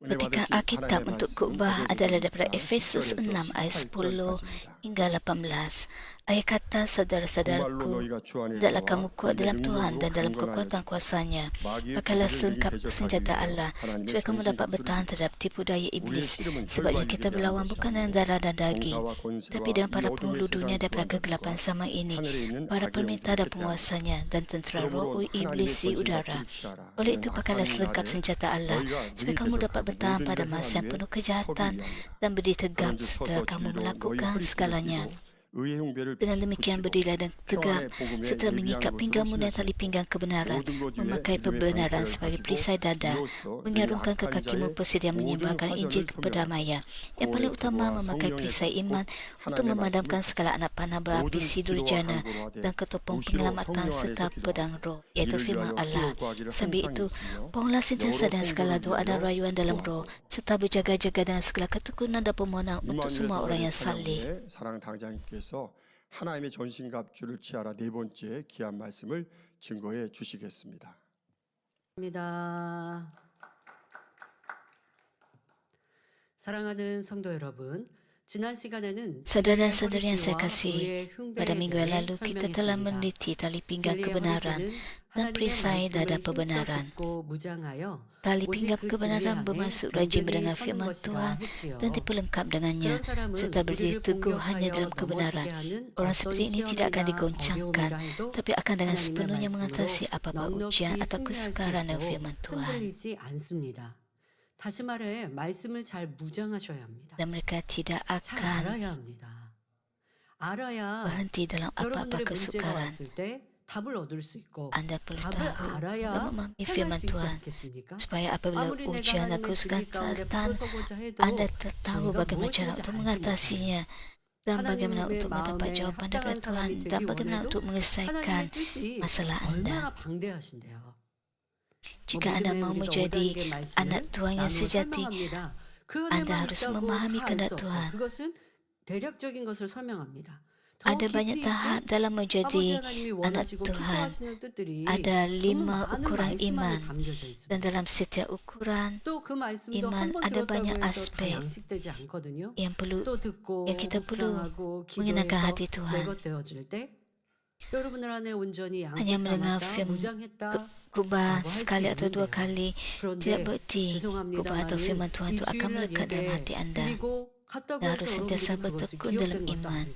Petikan Alkitab untuk khotbah adalah daripada Efesus 6 ayat 10 hingga 18. Ayat kata, saudara-saudaraku, hendaklah kamu kuat dalam Tuhan dan dalam kekuatan kuasanya. Pakailah selengkap senjata Allah, supaya kamu dapat bertahan terhadap tipu daya iblis. Sebabnya kita berlawan bukan dengan darah dan daging, tapi dengan para penghulu dunia daripada kegelapan zaman ini, para pemerintah dan penguasanya, dan tentera roh iblis di udara. Oleh itu, pakailah selengkap senjata Allah, supaya kamu dapat bertahan pada masa yang penuh kejahatan dan berdiri tegap setelah kamu melakukan segalanya. Dengan demikian berdirilah dan tegak setelah mengikat pinggangmu dan tali pinggang kebenaran, memakai kebenaran sebagai perisai dada, mengarungkan ke kakimu persediaan menyebarkan Injil perdamaian. Yang paling utama, memakai perisai iman untuk memadamkan segala anak panah berapi si durjana dan ketopong penyelamatan serta pedang roh, iaitu firman Allah. Sambil itu, pohonlah sentiasa dengan segala doa dan rayuan dalam roh, serta berjaga-jaga dengan segala ketekunan dan permohonan untuk semua orang yang saleh. 그래서 하나님의 전신갑주를 취하라 네 번째 귀한 말씀을 증거해 주시겠습니다. 감사합니다. 사랑하는 성도 여러분, 지난 시간에는 Saudara-saudari yang saya kasih, pada minggu yang lalu kita telah meneliti tali pinggang kebenaran dan perisai dada kebenaran. Tali pinggang kebenaran bermaksud rajin mendengar firman Tuhan dan diperlengkap dengannya, serta berdiri teguh hanya dalam kebenaran. Orang seperti ini tidak akan digoncangkan, tapi akan dengan sepenuhnya mengatasi apa-apa ujian atau kesukaran dengan firman Tuhan. 다시 말해, 말씀을 잘 무장하셔야 합니다. Dan mereka tidak 잘 akan 알아야 합니다. 알아야 berhenti dalam apa-apa 여러분들의 문제가 kesukaran. 왔을 때 답을 얻을 수 있고 Anda perlu 답을 tahu 알아야 dan memahami 행할 firman 수 있지 Tuhan, 않겠습니까? supaya apabila 아무리 내가 ujian dan 하나님의 kesukaran 진리 가운데 datang, 풀어서고자 해도 Anda tahu 저희가 bagaimana cara 무엇인지 untuk 알지 mengatasinya dan bagaimana 하나님의 untuk mendapat 마음에 jawapan daripada 합당한 Tuhan 사람이 dan 되기 bagaimana 원해도 untuk menyelesaikan 하나님의 뜻이 masalah Anda. 얼마나 방대하신데요. Jika Anda mau menjadi anak Tuhan yang sejati, Anda harus memahami kehendak Tuhan. 그것은 대략적인 것을 설명합니다. Ada banyak tahap dalam menjadi anak Tuhan. Ada 5 ukuran iman, dan dalam setiap ukuran iman ada banyak aspek yang kita perlu mengenalkan hati Tuhan. Hanya mendengar firman khotbah sekali atau 2 kali tidak berarti khotbah atau firman Tuhan itu akan melekat dalam hati Anda. Dan harus sentiasa bertekun dalam iman.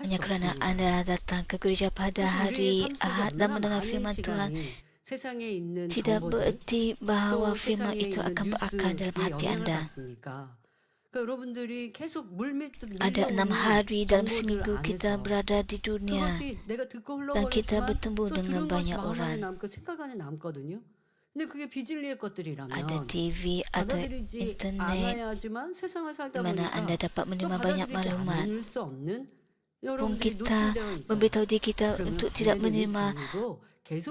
Hanya kerana Anda datang ke gereja pada hari Ahad dan mendengar firman Tuhan, tidak berarti bahawa firman itu akan berakar dalam hati Anda. Ada 6 hari dalam seminggu kita berada di dunia dan kita bertemu dengan banyak orang. Ada TV atau internet di mana Anda dapat menerima banyak maklumat. Pun kita memberitahu diri kita untuk tidak menerima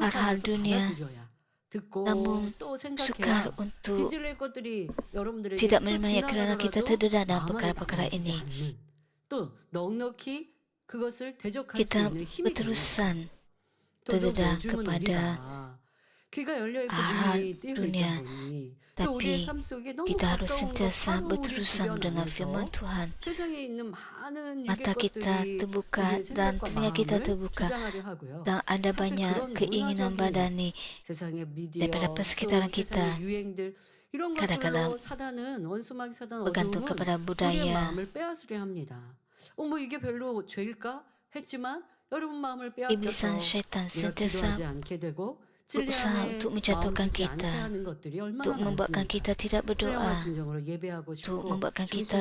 hal-hal dunia, namun sukar untuk tidak menerimanya kerana kita terdedah dalam perkara-perkara ini. Kita berterusan terdedah kepada hal dunia, tapi kita harus sentiasa berterusan dengan firman Tuhan. Mata kita terbuka dan telinga kita terbuka, dan ada banyak keinginan badani daripada persekitaran kita. Kadang-kadang bergantung kepada budaya. Iblis dan syaitan sentiasa berusaha untuk menjatuhkan kita, untuk membuatkan kita tidak berdoa, untuk membuatkan kita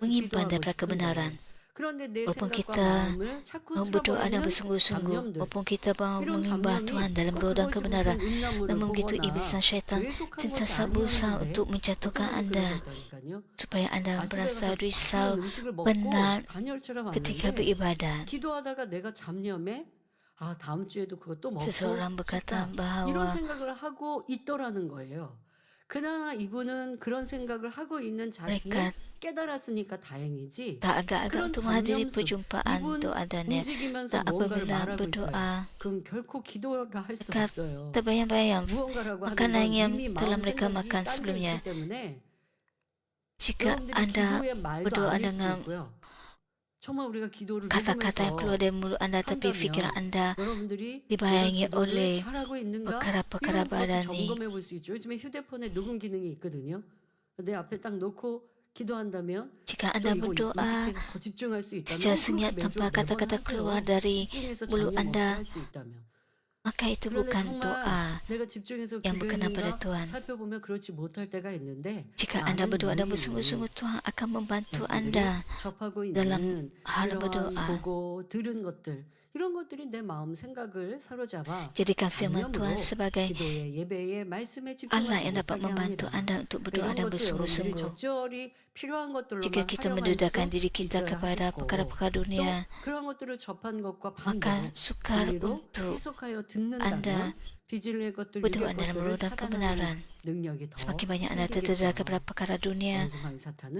menyimpan daripada kebenaran. Walaupun kita mau berdoa dan bersungguh-sungguh, walaupun kita mau menyembah Tuhan dalam roh dan kebenaran, namun begitu iblis dan syaitan sentiasa berusaha untuk menjatuhkan Anda, supaya Anda merasa risau, penat ketika beribadat. Seseorang berkata bahawa 이런 생각을 하고 있더라는 거예요. 그러나 이분은 그런 생각을 하고 있는 mereka 자신을 깨달았으니까 다행이지. tak agak-agak 그런 untuk menghadiri 잡념수, perjumpaan 이분 doa daniel. 움직이면서 Tak 무언가를 apabila 말하고 있어요. berdoa, 그건 결코 기도를 할 수 maka 없어요. terbayang-bayang 무언가라고 하는 makanan 건 yang 이미 telah 마음 mereka 생각이 makan 딸려 sebelumnya. 있기 때문에 Jika 여러분들이 anda 기도의 말도 berdoa 아닐 수도 dengan 있고요. 정말 우리가 기도를 kata-kata yang keluar 녹음해서 dari mulut anda tapi fikiran 한다면 anda 여러분들이 내가 dibayangi 기도를 oleh 잘하고 있는가? perkara-perkara 이런 것도 badani. 점검해 볼 수 있죠. 요즘에 휴대폰에 녹음 기능이 있거든요. 내 앞에 딱 놓고 기도한다면 Jika 또 anda 이거 berdoa 인식해서 더 집중할 수 있다면 secara 그렇게 senyap 매주 tanpa 매번 kata-kata keluar 하세요. dari 집중해서 mulut 잡념 없이 anda, 할 수 있다면. maka itu 그런데 bukan 정말 doa 내가 집중해서 yang berkenan pada 기도했는가 Tuhan. 살펴보면 그렇지 못할 때가 있는데 Jika anda 많은 berdoa dan 이유는 bersungguh-sungguh, Tuhan akan membantu 여러분들이 anda 접하고 dalam 있는 hal 이러한 berdoa. 보고 들은 것들 이런 것들이 내 마음 생각을 사로잡아 Jadikan firman Tuhan 잡념으로 sebagai 기도에 예배에 말씀에 alat 집중하지 yang dapat 못하게 membantu 합니다. anda untuk berdoa 이런 dan 것도 여러분들이 bersungguh-sungguh. 적절히 필요한 것들로만 Jika kita 활용할 mendedahkan 수 diri kita 있어야 kepada 하겠고 perkara-perkara 또 dunia, 그런 것들을 접한 것과 maka 반대로 sukar 진리로 untuk 계속하여 anda 듣는다면 비질의 것들, berdoa 유괴 dalam 것들을 roh dan 차단하는 kebenaran. 능력이 더 Semakin banyak anda terdedah kepada 생기겠죠. perkara dunia, 원수마귀 사탄은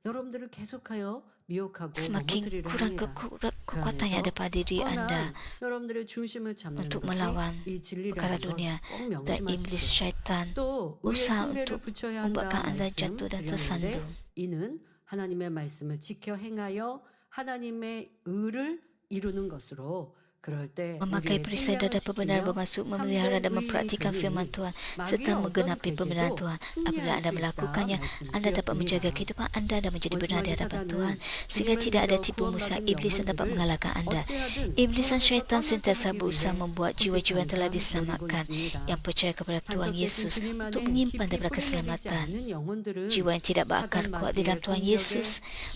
여러분들을 계속하여 미혹하고 semakin 넘어뜨리려 kurang 합니다. 그 kekuatan yang ada 안에서 pada diri anda 뻔한 여러분들의 중심을 잡는 untuk 것이 melawan 이 perkara 진리라는 dunia. 것꼭 Dan iblis 명심하십시오. syaitan 또 의의 usaha 흉배를 untuk 붙여야 한다 membuatkan anda 말씀 jatuh dan 드렸는데 tersandung. 이는 하나님의 말씀을 지켜 행하여 하나님의 의를 이루는 것으로 그럴 때 Memakai 우리의 perisai dada 생명을 pembenaran 지키며 bermaksud memelihara dan 참된 mempraktikkan 의인이 firman 되니 Tuhan 마귀의 serta 어떤 menggenapi pembenaran 계획에도 Tuhan. Apabila 승리할 anda 수 있다 melakukannya, 말씀을 anda dapat menjaga 드렸습니다. kehidupan anda dan menjadi benar di 원수마귀 hadapan 사단은 Tuhan sehingga 주님을 tidak ada 믿어 tipu musah 구원받은 iblis yang dapat 영혼들을 mengalahkan anda. 어찌하든 Iblis dan 구원에서 syaitan 떠나게 sentiasa 하기 berusaha 위해 membuat jiwa-jiwa yang telah 호시탐탐 노리고 diselamatkan, 있습니다. yang percaya kepada Tuhan 단속되신 Yesus 주님 untuk 안에 menyimpan 깊이 daripada 뿌리 내리지 keselamatan. 않는 영혼들은 Jiwa yang tidak berakar 사단 kuat di dalam 마귀의 Tuhan 공격에 Yesus,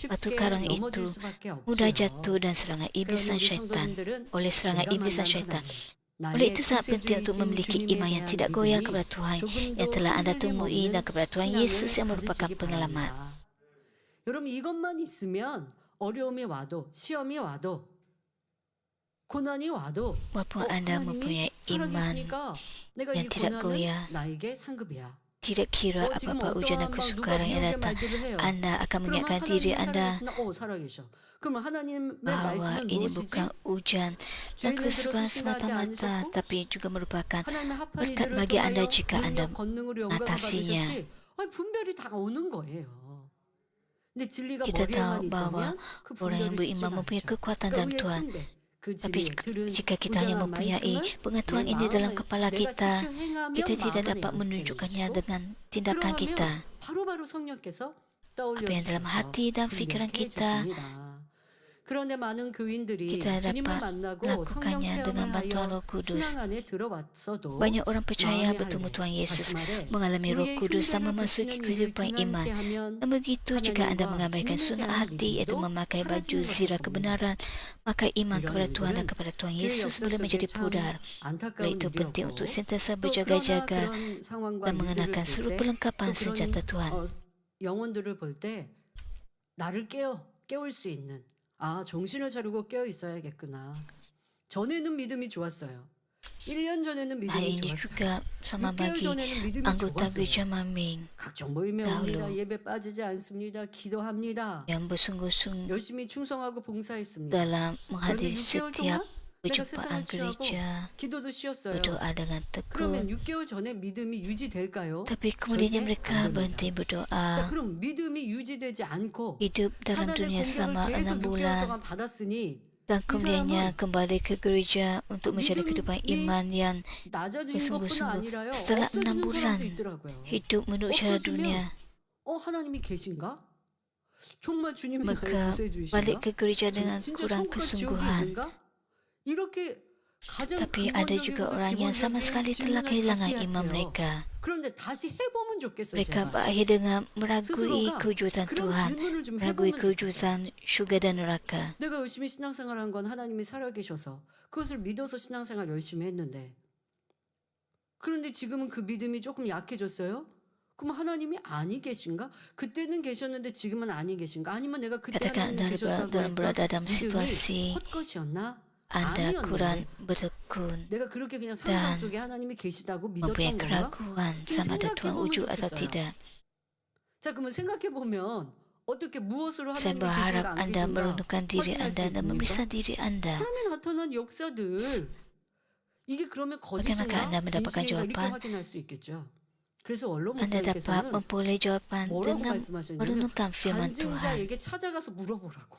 batu 쉽게 karang 넘어질 itu 수밖에 mudah 없지요. jatuh dan serangan iblis 그러니 dan 우리 syaitan. 성도님들은 Oleh serangan 내가 iblis dan 만난 syaitan. 하나님, Oleh 나의 itu sangat penting untuk 구세주이신 memiliki 주님에 iman yang 대한 tidak goyah 믿음이 kepada Tuhan 조금 yang 더 telah anda 흔들림 temui dan 없는 kepada Tuhan 신앙을 Yesus yang merupakan 가지시기 penyelamat. 바랍니다. 여러분 이것만 있으면 어려움이 와도 시험이 와도 고난이 와도 Walaupun anda 하나님이 mempunyai iman 살아계시니까 내가 이 yang tidak 고난은 goyah, 나에게 상급이야. tidak kira 지금 apa-apa ujian dan 어떠한 막 누가 kesukaran yang 미혹의 datang, 말들을 해요. anda akan 그러면 mengingatkan diri 하나님이 anda 살아계신다. 살아계셔. 그러면 하나님의 bahwa 말씀은 ini 무엇이지? bukan ujian dan 죄인을 kesukaran 들어서 신하지 semata-mata, 않으셨고 tapi juga merupakan 하나님의 합한 berkat 이들을 bagi anda 통하여 jika anda 능력 권능으로 영광을 mengatasinya. 받으셨지. 아니, 분별이 다 오는 거예요. 근데 진리가 Kita 머리에만 tahu bahwa 있다면 그 orang yang 분별이 beriman 쉽지가 mempunyai 않죠. kekuatan 그러니까 dalam 의의 Tuhan. 흉배, 그 Tapi 진리에 들은 jika kita hanya 부정한 mempunyai 말씀을 pengetahuan 내 ini dalam 마음을 kepala 내가 kita, 지켜 행하면 kita tidak 마음을 dapat 연습되는 menunjukkannya 것이고 dengan tindakan kita. 그러하면 바로바로 성령께서 떠올려 Apa yang dalam 주셔서 hati dan fikiran 분별케 kita, 해주십니다. 그런데 많은 교인들이 kita 주님을 dapat 만나고 성령 melakukannya dengan 체험을 bantuan 하여 Roh Kudus. 신앙 안에 들어왔어도 Banyak orang percaya 마음의 bertemu 할례, Tuhan 다시 Yesus, 말해 mengalami Roh 우리의 Kudus dan 흉배를 memasuki 붙이는 일을 kehidupan iman. 등한시하면 Dan begitu jika anda 하나님과 mengabaikan 주님에 sunnah 대한 hati, iaitu 믿음도 memakai baju 사라지는 zirah 것을 봅니다. kebenaran, maka iman 이런 kepada Tuhan dan 일들은 kepada Tuhan 교회 Yesus 역사 boleh 속에 menjadi 참 pudar. 안타까운 Oleh itu penting 일이었고 untuk sentiasa 또 그러나 berjaga-jaga 그런 상황과 dan 일들을 mengenakan 볼 seluruh 때 perlengkapan 또 그런 senjata Tuhan. 영혼들을 볼 때 나를 깨울 수 있는 정신을 차리고 깨어 있어야겠구나. 전에는 믿음이 좋았어요. 1년 전에는 Hal 믿음이 ini 좋았어요. juga sama 6개월 bagi 전에는 믿음이 anggota 좋았어요. gereja Maming 각종 모임에 dahulu 옵니다. 예배 빠지지 않습니다. 기도합니다. yang bersungguh-sungguh 열심히 충성하고 봉사했습니다. dalam 그런데 menghadiri 6개월 setiap 동안 내가 perjumpaan 세상을 취하고 gereja, 기도도 쉬었어요. berdoa dengan 그러면 tekun. 6개월 전에 믿음이 유지될까요? Tapi kemudiannya 절대 mereka 안 됩니다. berhenti 자, berdoa, 그럼 믿음이 유지되지 않고 hidup dalam 사단의 dunia 공격을 selama 계속 6 6개월 bulan 동안 받았으니 dan 이 kemudiannya 사람은 kembali ke gereja untuk mencari kehidupan 믿음이 iman yang 낮아진 것뿐 bersungguh-sungguh. 아니라요. Setelah 6 없어지는 bulan 사람도 있더라고요. hidup menurut cara 없어지면 dunia, 하나님이 계신가? 정말 주님이 나의 maka 구세주이신가? balik ke gereja dengan 진짜 kurang 천국과 지옥이 kesungguhan. 있는가? 이렇게 가장 Tapi ada juga 근본적이고 orang yang sama sekali 기본적인 telah 질문을 kehilangan 다시 iman 해야 돼요. mereka. 그런데 다시 해보면 좋겠어요. Mereka 제발. berakhir dengan meragui 스스로가 kewujudan 그런 Tuhan, 질문을 좀 meragui 해보면 좋겠어요. kewujudan syurga dan neraka. 내가 열심히 신앙생활한 건 하나님이 살아계셔서 그것을 믿어서 신앙생활 열심히 했는데 그런데 지금은 그 믿음이 조금 약해졌어요? 그럼 하나님이 아니 계신가? 그때는 계셨는데 지금은 아니 계신가? 아니면 내가 그때 Katakan 하나님 anda 계셨다고 dalam berada 했던 dalam 믿음이 situasi 헛것이었나? anda kurang 아니었는데 bertekun 내가 그렇게 그냥 dan 상상 속에 하나님이 계시다고 mempunyai 믿었던 건가? keraguan sama ada Tuhan wujud atau 좋겠어요. tidak. 자, 그러면 생각해 보면 어떻게 무엇으로 Saya 하나님이 berharap 계신가 안 Anda 계신가 merenungkan diri 확인할 수 Anda dan 있습니까? memeriksa diri Anda. 하나님이 나타난 역사들 이게 그러면 Bagaimanakah 거짓인가 Anda mendapatkan 진실인가 이렇게 jawapan? 확인할 수 있겠죠. 그래서 원로 Anda dapat 목사님께서는 memperoleh jawapan 뭐라고 dengan 말씀하셨냐면 merenungkan firman Tuhan. 간증자에게 찾아가서 물어보라고.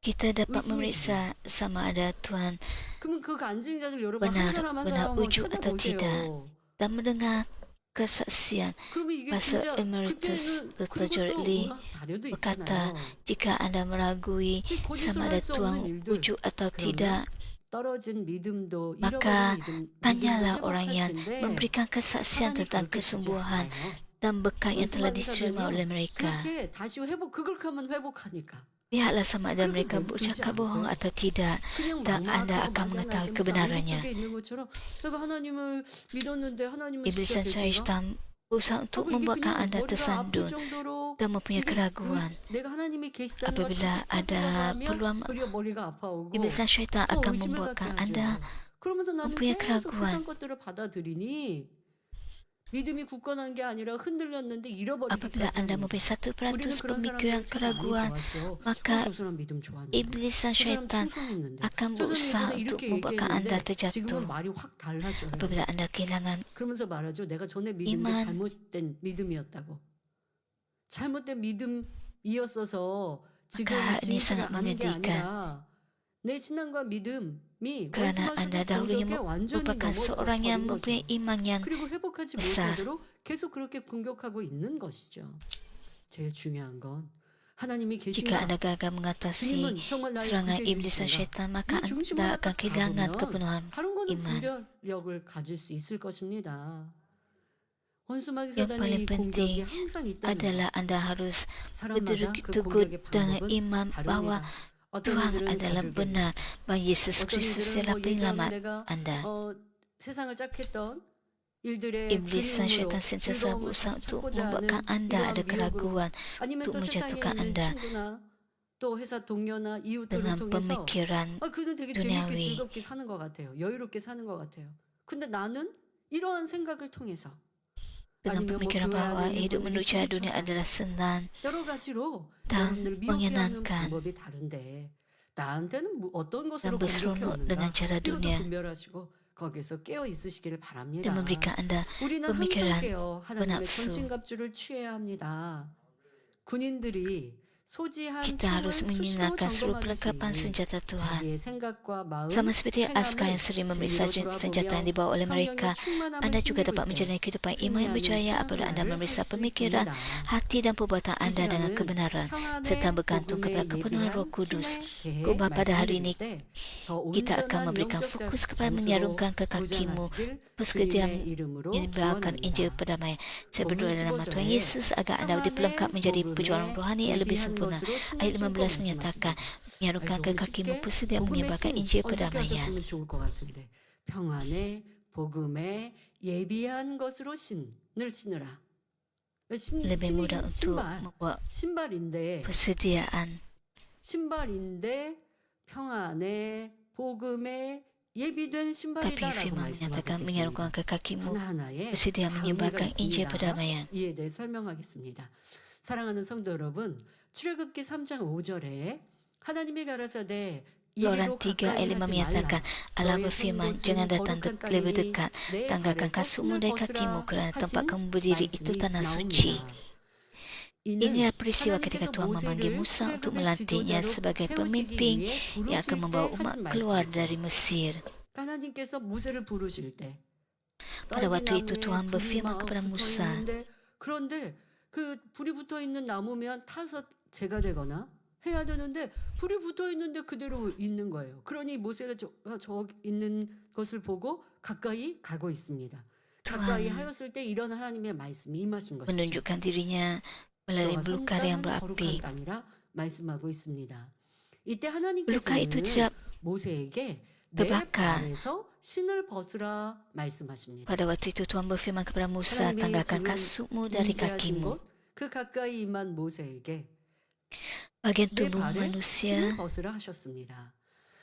Kita dapat 의심이 memeriksa sama ada Tuhan 그러면 그 간증자들 여러분 한 benar 사람 한 benar 사람 한번 ujuk atau tidak 찾아보세요. dan mendengar kesaksian. 그러면 이게 Pastor 진짜 Emeritus 그때는 Dr. 그리고 George 또 Lee 의학 자료도 berkata, 있잖아요. jika Anda meragui 이 sama 거짓을 ada 할 수 Tuhan 없는 일들 ujuk atau 그러면 tidak, 떨어진 믿음도 maka 잃어버린 tanyalah 믿음도 orang 회복할 yang 텐데 memberikan kesaksian 하나님 tentang 그렇게 주지 kesembuhan 않아요. dan berkat yang telah 원수만 diterima oleh 사면요 mereka. 그렇게 다시 그렇게 하면 회복하니까 Lihatlah sama ada 그렇게 mereka 되지 bercakap bohong 않고요. atau tidak, 그냥 dan Anda 막막하고 akan 막연하게 mengetahui 무슨 안개 kebenarannya. 속에 있는 것처럼 내가 하나님을 믿었는데 하나님은 Iblis 진짜 dan 계신가? syaitan berusaha untuk 이게 membuatkan 그냥 Anda 머리가 아플 tersandung 정도로 dan mempunyai 이게 keraguan. 내가 하나님이 계시다는 걸 Apabila 다시 찾으려고 ada 하면 peluang, 그리고 머리가 아파오고 iblis dan syaitan 또 akan 의심을 membuatkan 갖게 Anda 하죠. 그러면서 나는 mempunyai 계속 세상 keraguan. 것들을 받아들이니 믿음이 굳건한 게 아니라 흔들렸는데 Apabila 잃어버리기까지 Anda 하는 mempunyai 거죠. 1% 우리는 그런 pemikiran 사람들을 참 많이 keraguan, 보았죠. maka 저 사람 믿음 좋았는데 iblis dan 저 사람 syaitan 충성했는데 akan 저 사람 berusaha 예전에 untuk 이렇게 membuatkan Anda 얘기했는데 terjatuh. 지금은 말이 확 달라져요. Apabila Anda kehilangan 그러면서 말하죠. 내가 전에 믿은 게 iman, 잘못된 믿음이었다고. 잘못된 믿음이었어서 지금 maka ini 진실을 sangat 아는 게 menyedihkan. 아니라 내 신앙과 믿음이 Kerana 원수가 Anda 쓰는 dahulunya 공격에 완전히 merupakan 넘어져 seorang yang 버린 mempunyai 거죠. iman yang 그리고 회복하지 besar. 못하도록 계속 그렇게 공격하고 있는 것이죠. 제일 중요한 건 하나님이 Jika 계신가? Anda gagal mengatasi 주님은 정말 나의 serangan 구주이신가? iblis dan syaitan, maka 이 중심을 Anda 딱 akan kehilangan 가보면 kepenuhan 다른 거는 iman. 분별력을 가질 수 있을 것입니다. 원수마귀 Yang 사단의 paling 이 공격이 penting 항상 있다는 거. adalah Anda harus 사람마다 berdiri 그 teguh 공격의 dengan 방법은 iman bahwa 다릅니다. 어떤 Tuhan 이들은 adalah 거들게, benar, bahwa Yesus 어떤 Kristus 이들은 ialah 뭐 예전 penyelamat 내가 Anda. 세상을 짝했던 일들의 Iblis dan 그리움으로 syaitan sentiasa 즐거움을 berusaha 다시 untuk 찾고자 membuatkan 하는 Anda 이러한 ada 미혹으로 keraguan, 아니면 untuk 또 세상에 menjatuhkan 있는 Anda 친구나 또 회사 동료나 이웃들을 dengan 통해서 pemikiran 그는 되게 재밌게 duniawi. 즐겁게 사는 것 같아요. 여유롭게 사는 것 같아요. 근데 나는 이러한 생각을 통해서 dengan 아니면 뭐 pemikiran 교회 bahwa 안에 있는 hidup 분들이 menuju dunia 부딪혀서 adalah senang 여러 가지로 dan 여러분을 미혹해 하는 menyenangkan 방법이 다른데 나한테는 어떤 dan 것으로 berseronok 공격해 dengan 오는가 cara 이것도 dunia 분별하시고 거기에서 깨어 있으시기를 바랍니다. dan memberikan Anda 우리는 항상 pemikiran 깨어 하나님의 bernafsu. 전신갑주를 취해야 합니다. 군인들이 소지한 Kita harus 총을 수시로 mengingatkan seluruh perlengkapan 점검하듯이 senjata Tuhan. 자기의 생각과 마음, Sama seperti askar 행함을 yang sering memeriksa 진리로 senjata yang 돌아보며 dibawa oleh 성령의 mereka, 충만함을 Anda juga 힘입을 dapat 때 menjalani kehidupan iman yang 승리하는 berjaya apabila Anda 신앙생활을 memeriksa 할 수 pemikiran, 있습니다. hati dan perbuatan 이 Anda dengan 시간은 kebenaran, serta 평안의 bergantung kepada 복음에 kepenuhan Roh 예비한 Kudus. 신의 계획 Khotbah pada hari ini 말씀드릴 때더 kita akan 온전한 memberikan 영적 fokus kepada 장수로 menyarungkan ke kakimu 무장하시길 persekutuan 주님의 이름으로 yang dibawakan Injil 축원합니다. perdamaian. Saya berdoa dalam nama Tuhan 본문 Yesus agar Anda 평안의 diperlengkap menjadi pejuang 복음에 rohani yang lebih 예비한 sempurna. 것으로 Ayat 신으신 15 거 menyatakan, 말씀하십니다. menyarungkan ke 너무 kakimu 쉽게 persediaan 복음의 menyebarkan 신 Injil 어떻게 perdamaian. 하셨으면 좋을 것 같은데 평안의 복음에 예비한 것으로 신을 신으라. Lebih mudah untuk 신발, membuat 신발인데 persediaan 신발인데 평안의 복음에 예비된 Tapi 신발이다라고 firman menyatakan 말씀하고 menyarungkan 계십니다. ke kakimu 하나하나에 bersedia 다 의미가 menyebarkan Injil 있습니다. perdamaian. 이에 대해 설명하겠습니다. 사랑하는 성도 여러분, 출애굽기 3장 5절에 하나님이 가라사대 Keluaran 이리로 3 ayat 가까이 5 하지 menyatakan, 말라. Allah 너의 선 berfirman, 곳은 jangan datang 거룩한 lebih 땅이니 dekat, 내 tanggalkan 발에서 kasutmu 신을 dari kakimu, 벗으라 kerana tempat 하신 kamu berdiri itu 말씀이 tanah suci. 나옵니다. 이는 Inilah peristiwa ketika 하나님께서 Tuhan memanggil 모세를 Musa untuk 출애굽의 melantiknya 지도자로 sebagai 세우시기 pemimpin 위해 yang akan 부르실 membawa 때 umat 하신 keluar 말씀이죠. dari Mesir. 하나님께서 모세를 부르실 때 Pada waktu itu 딸기나무에 Tuhan 불이 berfirman 막 kepada 붙어 Musa, 있는데 그런데 그 불이 붙어 있는 나무면 타서 재가 되거나 해야 되는데 불이 붙어 있는데 그대로 있는 거예요. 그러니 모세가 저 있는 것을 보고 가까이 가고 있습니다. 가까이 Tuhan 하였을 때 이런 하나님의 말씀이 임하신 것이죠. menunjukkan dirinya melalui 너와 belukar yang 성당은 거룩한 berapi. 땅이라 말씀하고 있습니다. 이때 Belukar itu 하나님께서는 tidak 모세에게 내 terbakar. 발에서 신을 벗으라 말씀하십니다. Pada waktu itu Tuhan berfirman kepada Musa, 하나님이 tanggalkan 지금 kasutmu dari 임재하신 kakimu. 곳, 그 가까이 임한 모세에게 Bagian 내 tubuh 발에 manusia 신을 벗으라 하셨습니다.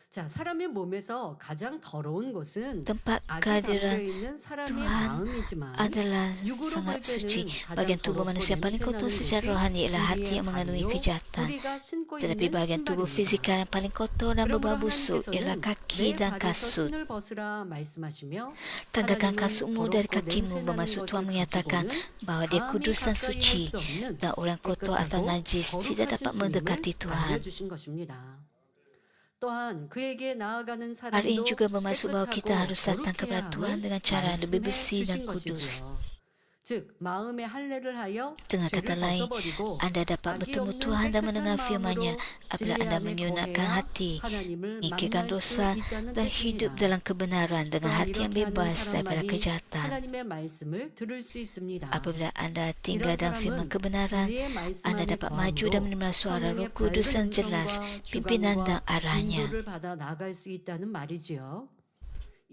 자, 사람의 몸에서 가장 더러운 곳은 Tempat 악이 kehadiran 담겨 있는 사람의 Tuhan 마음이지만 adalah 육으로 볼 sangat 때는 suci. 가장 Bagian tubuh 더럽고 manusia yang paling kotor 냄새나는 secara 곳이 rohani ialah hati 우리의 yang mengandungi 발이요, kejahatan. 우리가 신고 Tetapi 있는 bagian tubuh fizikal 신발입니다. yang paling kotor dan berbau 그러므로 busuk ialah 하나님께서는 kaki 내 dan 발에서 kasut. 신을 벗으라 말씀하시며 Tanggalkan 하나님은 kasutmu dari 더럽고 kakimu, 냄새나는 bermaksud Tuhan 것을 menyatakan 가지고는 bahawa dia 감히 kudus dan 가까이 suci 할 수 없는 dan orang kotor atau 깨끗하고 najis tidak 거룩하신 dapat 주님을 mendekati Tuhan. 알려주신 것입니다. 또한 그에게 나아가는 Hari ini 사람도 juga bermaksud bahawa kita 깨끗하고 harus datang 거룩해야 kepada Tuhan 함을 dengan cara yang lebih 말씀해 bersih dan 주신 kudus. 것이지요. 즉 마음의 할례를 하여 Dengan kata 죄를 lain, 벗어버리고 Anda dapat 악이 bertemu 없는 Tuhan dan 깨끗한 mendengar firman-Nya 마음으로 apabila 진리 Anda 안에 menyunatkan 거해야 hati, 하나님을 menyingkirkan 만날 수 dosa 있다는 dan hidup 뜻입니다. dalam kebenaran dengan 또한 hati yang 이렇게 하는 bebas daripada 사람만이 kejahatan. 하나님의 말씀을 들을 수 있습니다. Apabila Anda tinggal 이런 dalam firman 사람은 kebenaran, 진리의 말씀 Anda 안에 dapat maju dan 거함으로 mendengar suara 성령의 Roh Kudus yang 밝은 jelas, 음성과 pimpinan dan 주관과 arahnya. 인도를 받아 나갈 수 있다는 말이지요.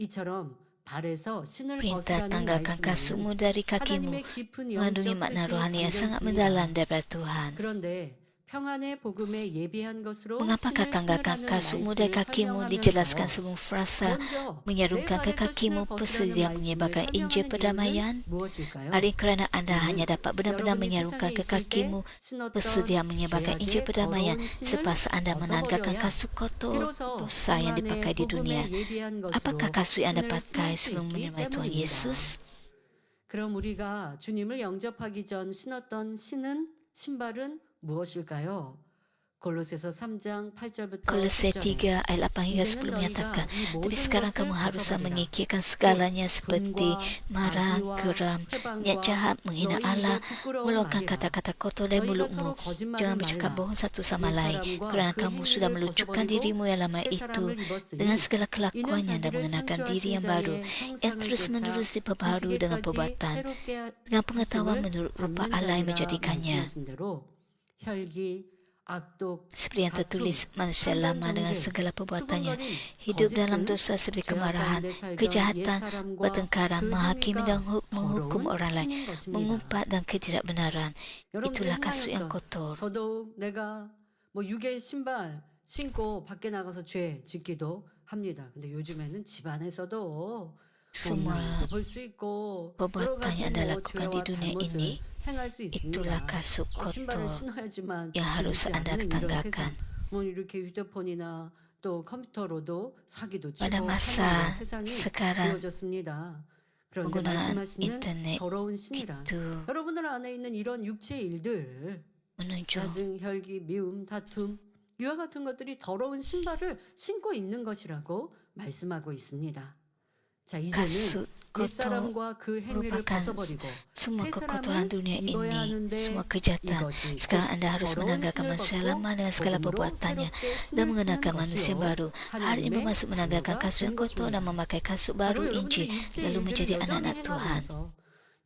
이처럼 발에서 신을 Perintah 벗으라는 tanggalkan 말씀은 kasutmu dari kakimu 하나님의 깊은 mengandungi 영적 makna 뜻이 rohani yang 담겨 sangat 있습니다. mendalam daripada Tuhan. 그런데 평안의 복음에 예비한 것으로 Mengapakah 신을 tanggalkan 신으라는 kasutmu dari 말씀을 kakimu 설명하면서 dijelaskan sebelum frasa 먼저 내 menyarungkan ke 발에서 kakimu 신을 벗으라는 persediaan 말씀을 menyebabkan Injil 설명하는 perdamaian? 이유는 무엇일까요? Hari ini kerana Anda 이는 hanya dapat benar-benar 여러분이 menyarungkan 세상에 ke 있을 때 kakimu 신었던 persediaan menyebabkan Injil 죄악의 perdamaian 더러운 신을 sepasa Anda menanggalkan 벗어버려야 kasut kotor 비로소 dosa yang 평안의 dipakai di dunia. 복음에 예비한 것으로 Apakah kasut yang Anda 신을 pakai 신을 수 sebelum 있기 menerima Tuhan 때문입니다. Yesus? 그럼 우리가 주님을 영접하기 전 신었던 신발은 무엇일까요? 골로새서 3장 8절부터 Kolose 10절에 3 ayat 8 hingga 10 menyatakan, tapi sekarang kamu haruslah mengikirkan segalanya seperti marah, geram, niat jahat, menghina Allah, meluahkan kata-kata kotor dari mulutmu. Jangan bercakap bohong satu sama lain, kerana kamu sudah melucupkan dirimu yang lama itu dengan segala kelakuannya dan mengenakan diri yang baru, yang terus-menerus diperbaharui dengan perbuatan, dengan pengetahuan menurut rupa Allah yang menjadikannya. Seperti yang tertulis, manusia lama dengan segala perbuatannya hidup dalam dosa seperti kemarahan, kejahatan, pertengkaran, menghakimi dan menghukum orang lain, mengumpat dan ketidakbenaran. Itulah kasut yang kotor. 더더욱 내가 뭐 육의 신발 신고 밖에 나가서 죄 짓기도 합니다. 근데 요즘에는 집 안에서도 Semua 볼수 있고 perbuatan yang Anda lakukan di dunia ini, 행할 수 있습니다. itulah kasut 신발을 kotor 신어야지만 yang harus 되지 Anda 않는 이런 tanggalkan. 세상. 뭐 이렇게 휴대폰이나 또 컴퓨터로도 사기도 치고 Pada masa 하는 세상이 sekarang, 되어졌습니다. 그런데 penggunaan 말씀하시는 internet 더러운 신이란 itu 여러분들 안에 있는 이런 육체의 일들, menunjuk 짜증, 혈기, 미움, 다툼 이와 같은 것들이 더러운 신발을 신고 있는 것이라고 말씀하고 있습니다. 자, 이제는 kasut kotor 옛사람과 그 행위를 merupakan 벗어버리고 semua 새 kekotoran 사람을 dunia 입어야 ini, 하는데 semua kejahatan. 이것이 Sekarang 곧 Anda harus 더러운 menanggalkan 신을 manusia 벗고 lama dengan segala 복음으로 perbuatannya 새롭게 dan 신을 mengenakan 쓰는 manusia 것이요 baru. Hari ini 하나님의 bermaksud menanggalkan 자녀가 kasut yang 된 kotor dan 것입니다. memakai kasut 바로 baru 여러분들이 Injil, 육체의 lalu 일들을 menjadi 여전히 anak-anak Tuhan. 행하면서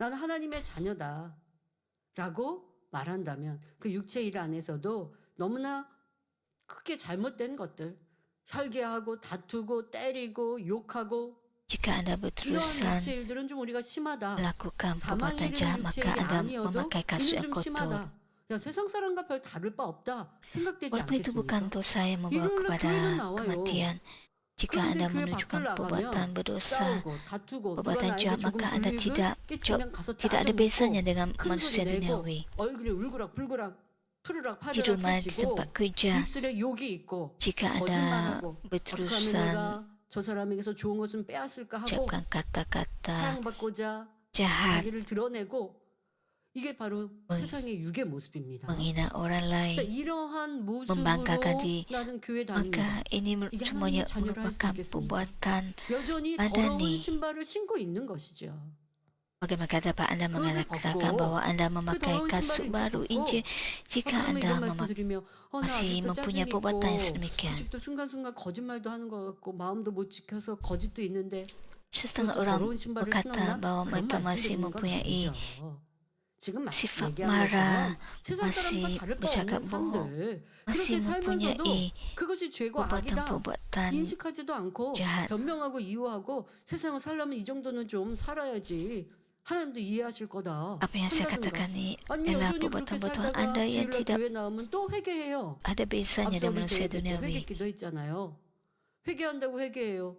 나는 하나님의 자녀다라고 말한다면 그 육체 일 안에서도 너무나 크게 잘못된 것들, 혈기하고 다투고 때리고 욕하고 Jika Anda 이러한 berterusan 육체 일들은 좀 우리가 심하다. melakukan 사망이 perbuatan jahat, 이르는 maka 육체 일이 Anda 아니어도 memakai kasut 이는 yang 좀 kotor. 심하다. 야, 세상 사람과 별 다를 바 없다 생각되지 Walaupun itu bukan 않겠습니까? dosa yang membawa 일요일날 kepada 교회는 나와요. kematian, jika 그런데 Anda 교회 menunjukkan 밖을 perbuatan 나가면 berdosa, 싸우고 다투고 누가 perbuatan 나에게 jahat, 조금 maka Anda 불이익을 tidak 끼치면 가서 tidak ada 짜증 bezanya 내고 dengan 큰 manusia 소리 내고 duniawi. 얼굴이 울그락불그락 푸르락 Di 파르락 rumah, di 해지고 tempat kerja, 입술에 욕이 있고 jika Anda 거짓말하고 어떻게 하면 berterusan 내가 저 사람에게서 좋은 것은 빼앗을까 하고 ucapkan kata-kata 사랑받고자 jahat, 자기를 드러내고 이게 바로 세상의 육의 모습입니다. menghina orang 자, lain, 이러한 모습으로 membanggakan diri, 나는 교회 다닙니다. maka ini 이게 semuanya 하나님의 자녀를 할수 merupakan 있겠습니까? perbuatan 여전히 badani. 더러운 신발을 신고 있는 것이죠. Bagaimana dapat Anda 그것을 mengatakan 벗고 bahwa Anda 그 memakai 더러운 kasut 신발을 baru 입고 Injil jika 그러면 Anda 이런 말씀드리며 나 masih 아직도 mempunyai 짜증이 perbuatan yang 있고 sedemikian? 아직도 순간순간 거짓말도 하는 것 같고 마음도 못 지켜서 거짓도 있는데 Setengah 그것도 orang 더러운 신발을 berkata 신었나? bahwa 그런 mereka masih 말씀드리는 건 mempunyai 아니죠. 지금 sifat 얘기한 marah, 것처럼 세상 masih 사람과 다를 바 bercakap 없는 bohong, 삶들 masih 그렇게 살면서도 mempunyai 그것이 죄고 악이다 perbuatan-perbuatan 인식하지도 않고 jahat. 변명하고 이유하고 세상을 살려면 이 정도는 좀 살아야지 하나님도 이해하실 거다 Apa yang saya 한다든가. katakan ini 아니 adalah 여전히 그렇게 perbuatan-perbuatan 살다가 Anda yang 주일날 tidak 교회 나오면 또 회개해요. ada bezanya 앞서 dengan 우리 manusia 교회 때 duniawi. 회개기도 했잖아요. 회개한다고 회개해요.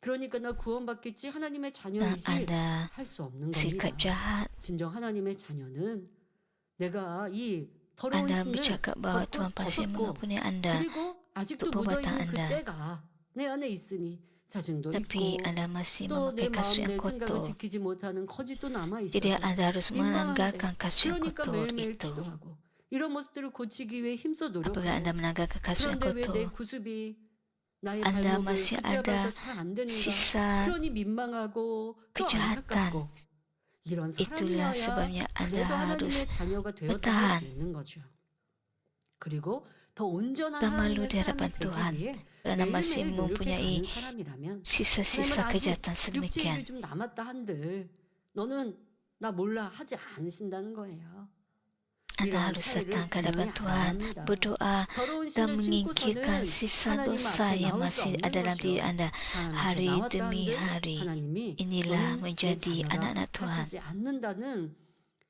그러니까 나 구원받겠지, 하나님의 Na 자녀이지 Anda 할 수 없는 sikap 겁니다. jahat, 진정 하나님의 자녀는 내가 이 더러운 Anda 신을 bercakap bahawa 벗고 Tuhan pasti 벗었고 mengampuni Anda 그리고 아직도 untuk perbuatan 묻어있는 그 Anda. 때가 내 안에 있으니 자증도 Tapi 있고 Anda masih 또 내 memakai 마음 kasut 내 yang 생각을 kotor. 지키지 못하는 거짓도 남아 Jadi 있어서 Anda harus 민망한데 menanggalkan kasut yang 그러니까 kotor 매일매일 itu. 기도하고 이런 모습들을 고치기 위해 힘써 Apabila Anda 노력하고 menanggalkan kasut yang 그런데 왜 내 kotor, 구습이 나의 Anda 발목을 masih 붙잡아서 ada 잘 안 되는가? sisa 그러니 민망하고 또 kejahatan. 안타깝고 이런 Itulah 사람이어야 sebabnya Anda 그래도 harus 하나님의 자녀가 되었다 할 bertahan. 수 있는 거죠. 그리고 더 온전한 Tak malu 하나님의 di hadapan 사람이 Tuhan 되기 위해 kerana masih 매일매일 mempunyai 노력해 가는 사람이라면 sisa-sisa 하나님은 아직 kejahatan sedemikian. 육체일이 좀 남았다 한들 너는 나 몰라 하지 않으신다는 거예요. Anda 이러한 harus 사이를 datang ke hadapan 분명히 Tuhan, 알아야 합니다. berdoa 더러운 dan 신을 menyingkirkan 신고서는 sisa 하나님 dosa 앞에 yang 나올 수 masih 없는 ada dalam diri 것이요. Anda 하나님 앞에 hari 나왔다 demi 한들 hari. 하나님이 Inilah 너는 내 menjadi 자녀라 anak-anak Tuhan. 하시지 않는다는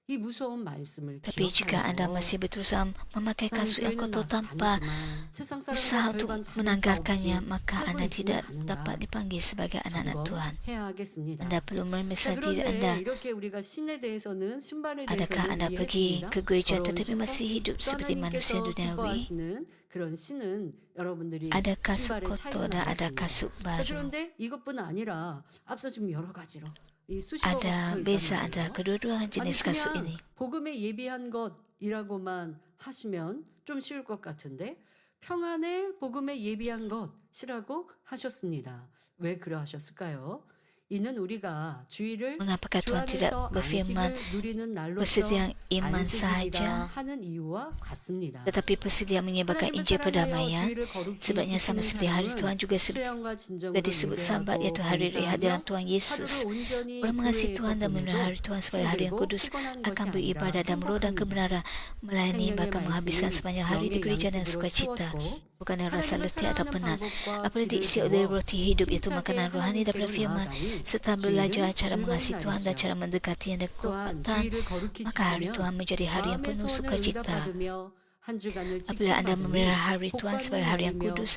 이 무서운 말씀을 Tapi jika Anda 기억하여 masih berusaha memakai 나는 kasut yang 교회는 kotor tanpa 다니지만 세상 usaha 사람과 untuk 별반 다를 바 menanggalkannya, 없이 maka 살고 Anda 있지는 tidak 않은가 dapat dipanggil sebagai anak-anak Tuhan. 점검해야 하겠습니다. Anda perlu 자, memeriksa diri 그런데 Anda. 이렇게 우리가 신에 대해서는 신발에 Adakah 대해서는 Anda pergi 이해했습니다. ke gereja 더러운 tetapi 신과 masih hidup 또 seperti manusia 하나님께서 duniawi? 기뻐하시는 그런 신은 여러분들이 Ada kasut 신발의 차이가 kotor dan ada 나겠습니다. kasut 자, baru. 그런데 이것뿐 아니라 앞서 지금 여러 가지로 이 수식어가 Ada 붙어 beza 있단 antara 말이에요. kedua-dua 아니 jenis kasut 그냥 ini. 복음에 예비한 것이라고만 하시면 좀 쉬울 것 같은데 평안의 복음에 예비한 것이라고 하셨습니다. 왜 그러하셨을까요? 이는 우리가 주의를 Mengapakah 주 Tuhan tidak 안에서 berfirman 안식을 누리는 날로서 persediaan iman 안식일이라 sahaja, 하는 이유와 같습니다. tetapi persediaan menyebarkan 하나님을 Injil 사랑하여 perdamaian? 주의를 거룩히 Sebabnya sama 지키는 seperti hari 사람은 Tuhan juga 수양과 진정으로 juga disebut Sabat, 예배하고 iaitu hari rehat dalam 감사하며 Tuhan 하루를 Yesus. 온전히 Orang mengasihi 교회에서 Tuhan dan 보내도 memenuhi hari Tuhan sebagai hari yang 힘들고 kudus 피곤한 akan 것이 아니라 beribadah dan roh dan 행복합니다. kebenaran, melayani 생명의 bahkan menghabiskan 말씀이 sepanjang hari di 영의 gereja dan 양식으로 sukacita, 채웠고 bukan dengan rasa 하나님을 letih atau 사랑하는 penat. 방법과 Apabila 길을 diisi oleh 배워 roti hidup, iaitu 힘차게 makanan rohani daripada 하나님께로 firman, 나아가니 serta belajar 주일은 cara 즐거운 mengasihi Tuhan dan 날이죠. cara mendekatinya dengan 또한 kekuatan, 주일을 거룩히 maka hari 지키면 Tuhan menjadi hari yang 마음의 penuh 소원을 sukacita. 응답받으며 한 주간을 Apabila Anda memelihara 지켜받으니 hari Tuhan 복받는 sebagai hari yang 날이며 kudus,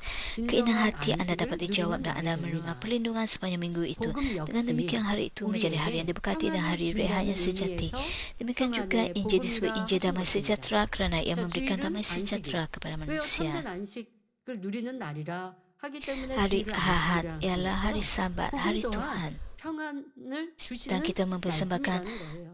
keinginan 진정한 hati Anda dapat 안식을 dijawab 누리는 dan Anda menerima 날입니다. perlindungan sepanjang minggu itu. 복음 Dengan demikian 역시 hari itu menjadi hari yang 우리에게 diberkati dan 평안을 hari 준다는 rehat yang sejati. 의미에서 Demikian juga 평안의 Injil disebut 복음이라 Injil damai 하신 것입니다. sejahtera kerana ia 자, memberikan 주일은 damai 안식일. sejahtera kepada 왜요? manusia. 참된 안식을 누리는 날이라 하기 때문에 Hari 주일을 Ahad 안식일이라는 ialah hari 것처럼 Sabat, hari 복음 Tuhan. 또한 평안을 Dan 주시는 kita mempersembahkan 말씀이라는 거예요.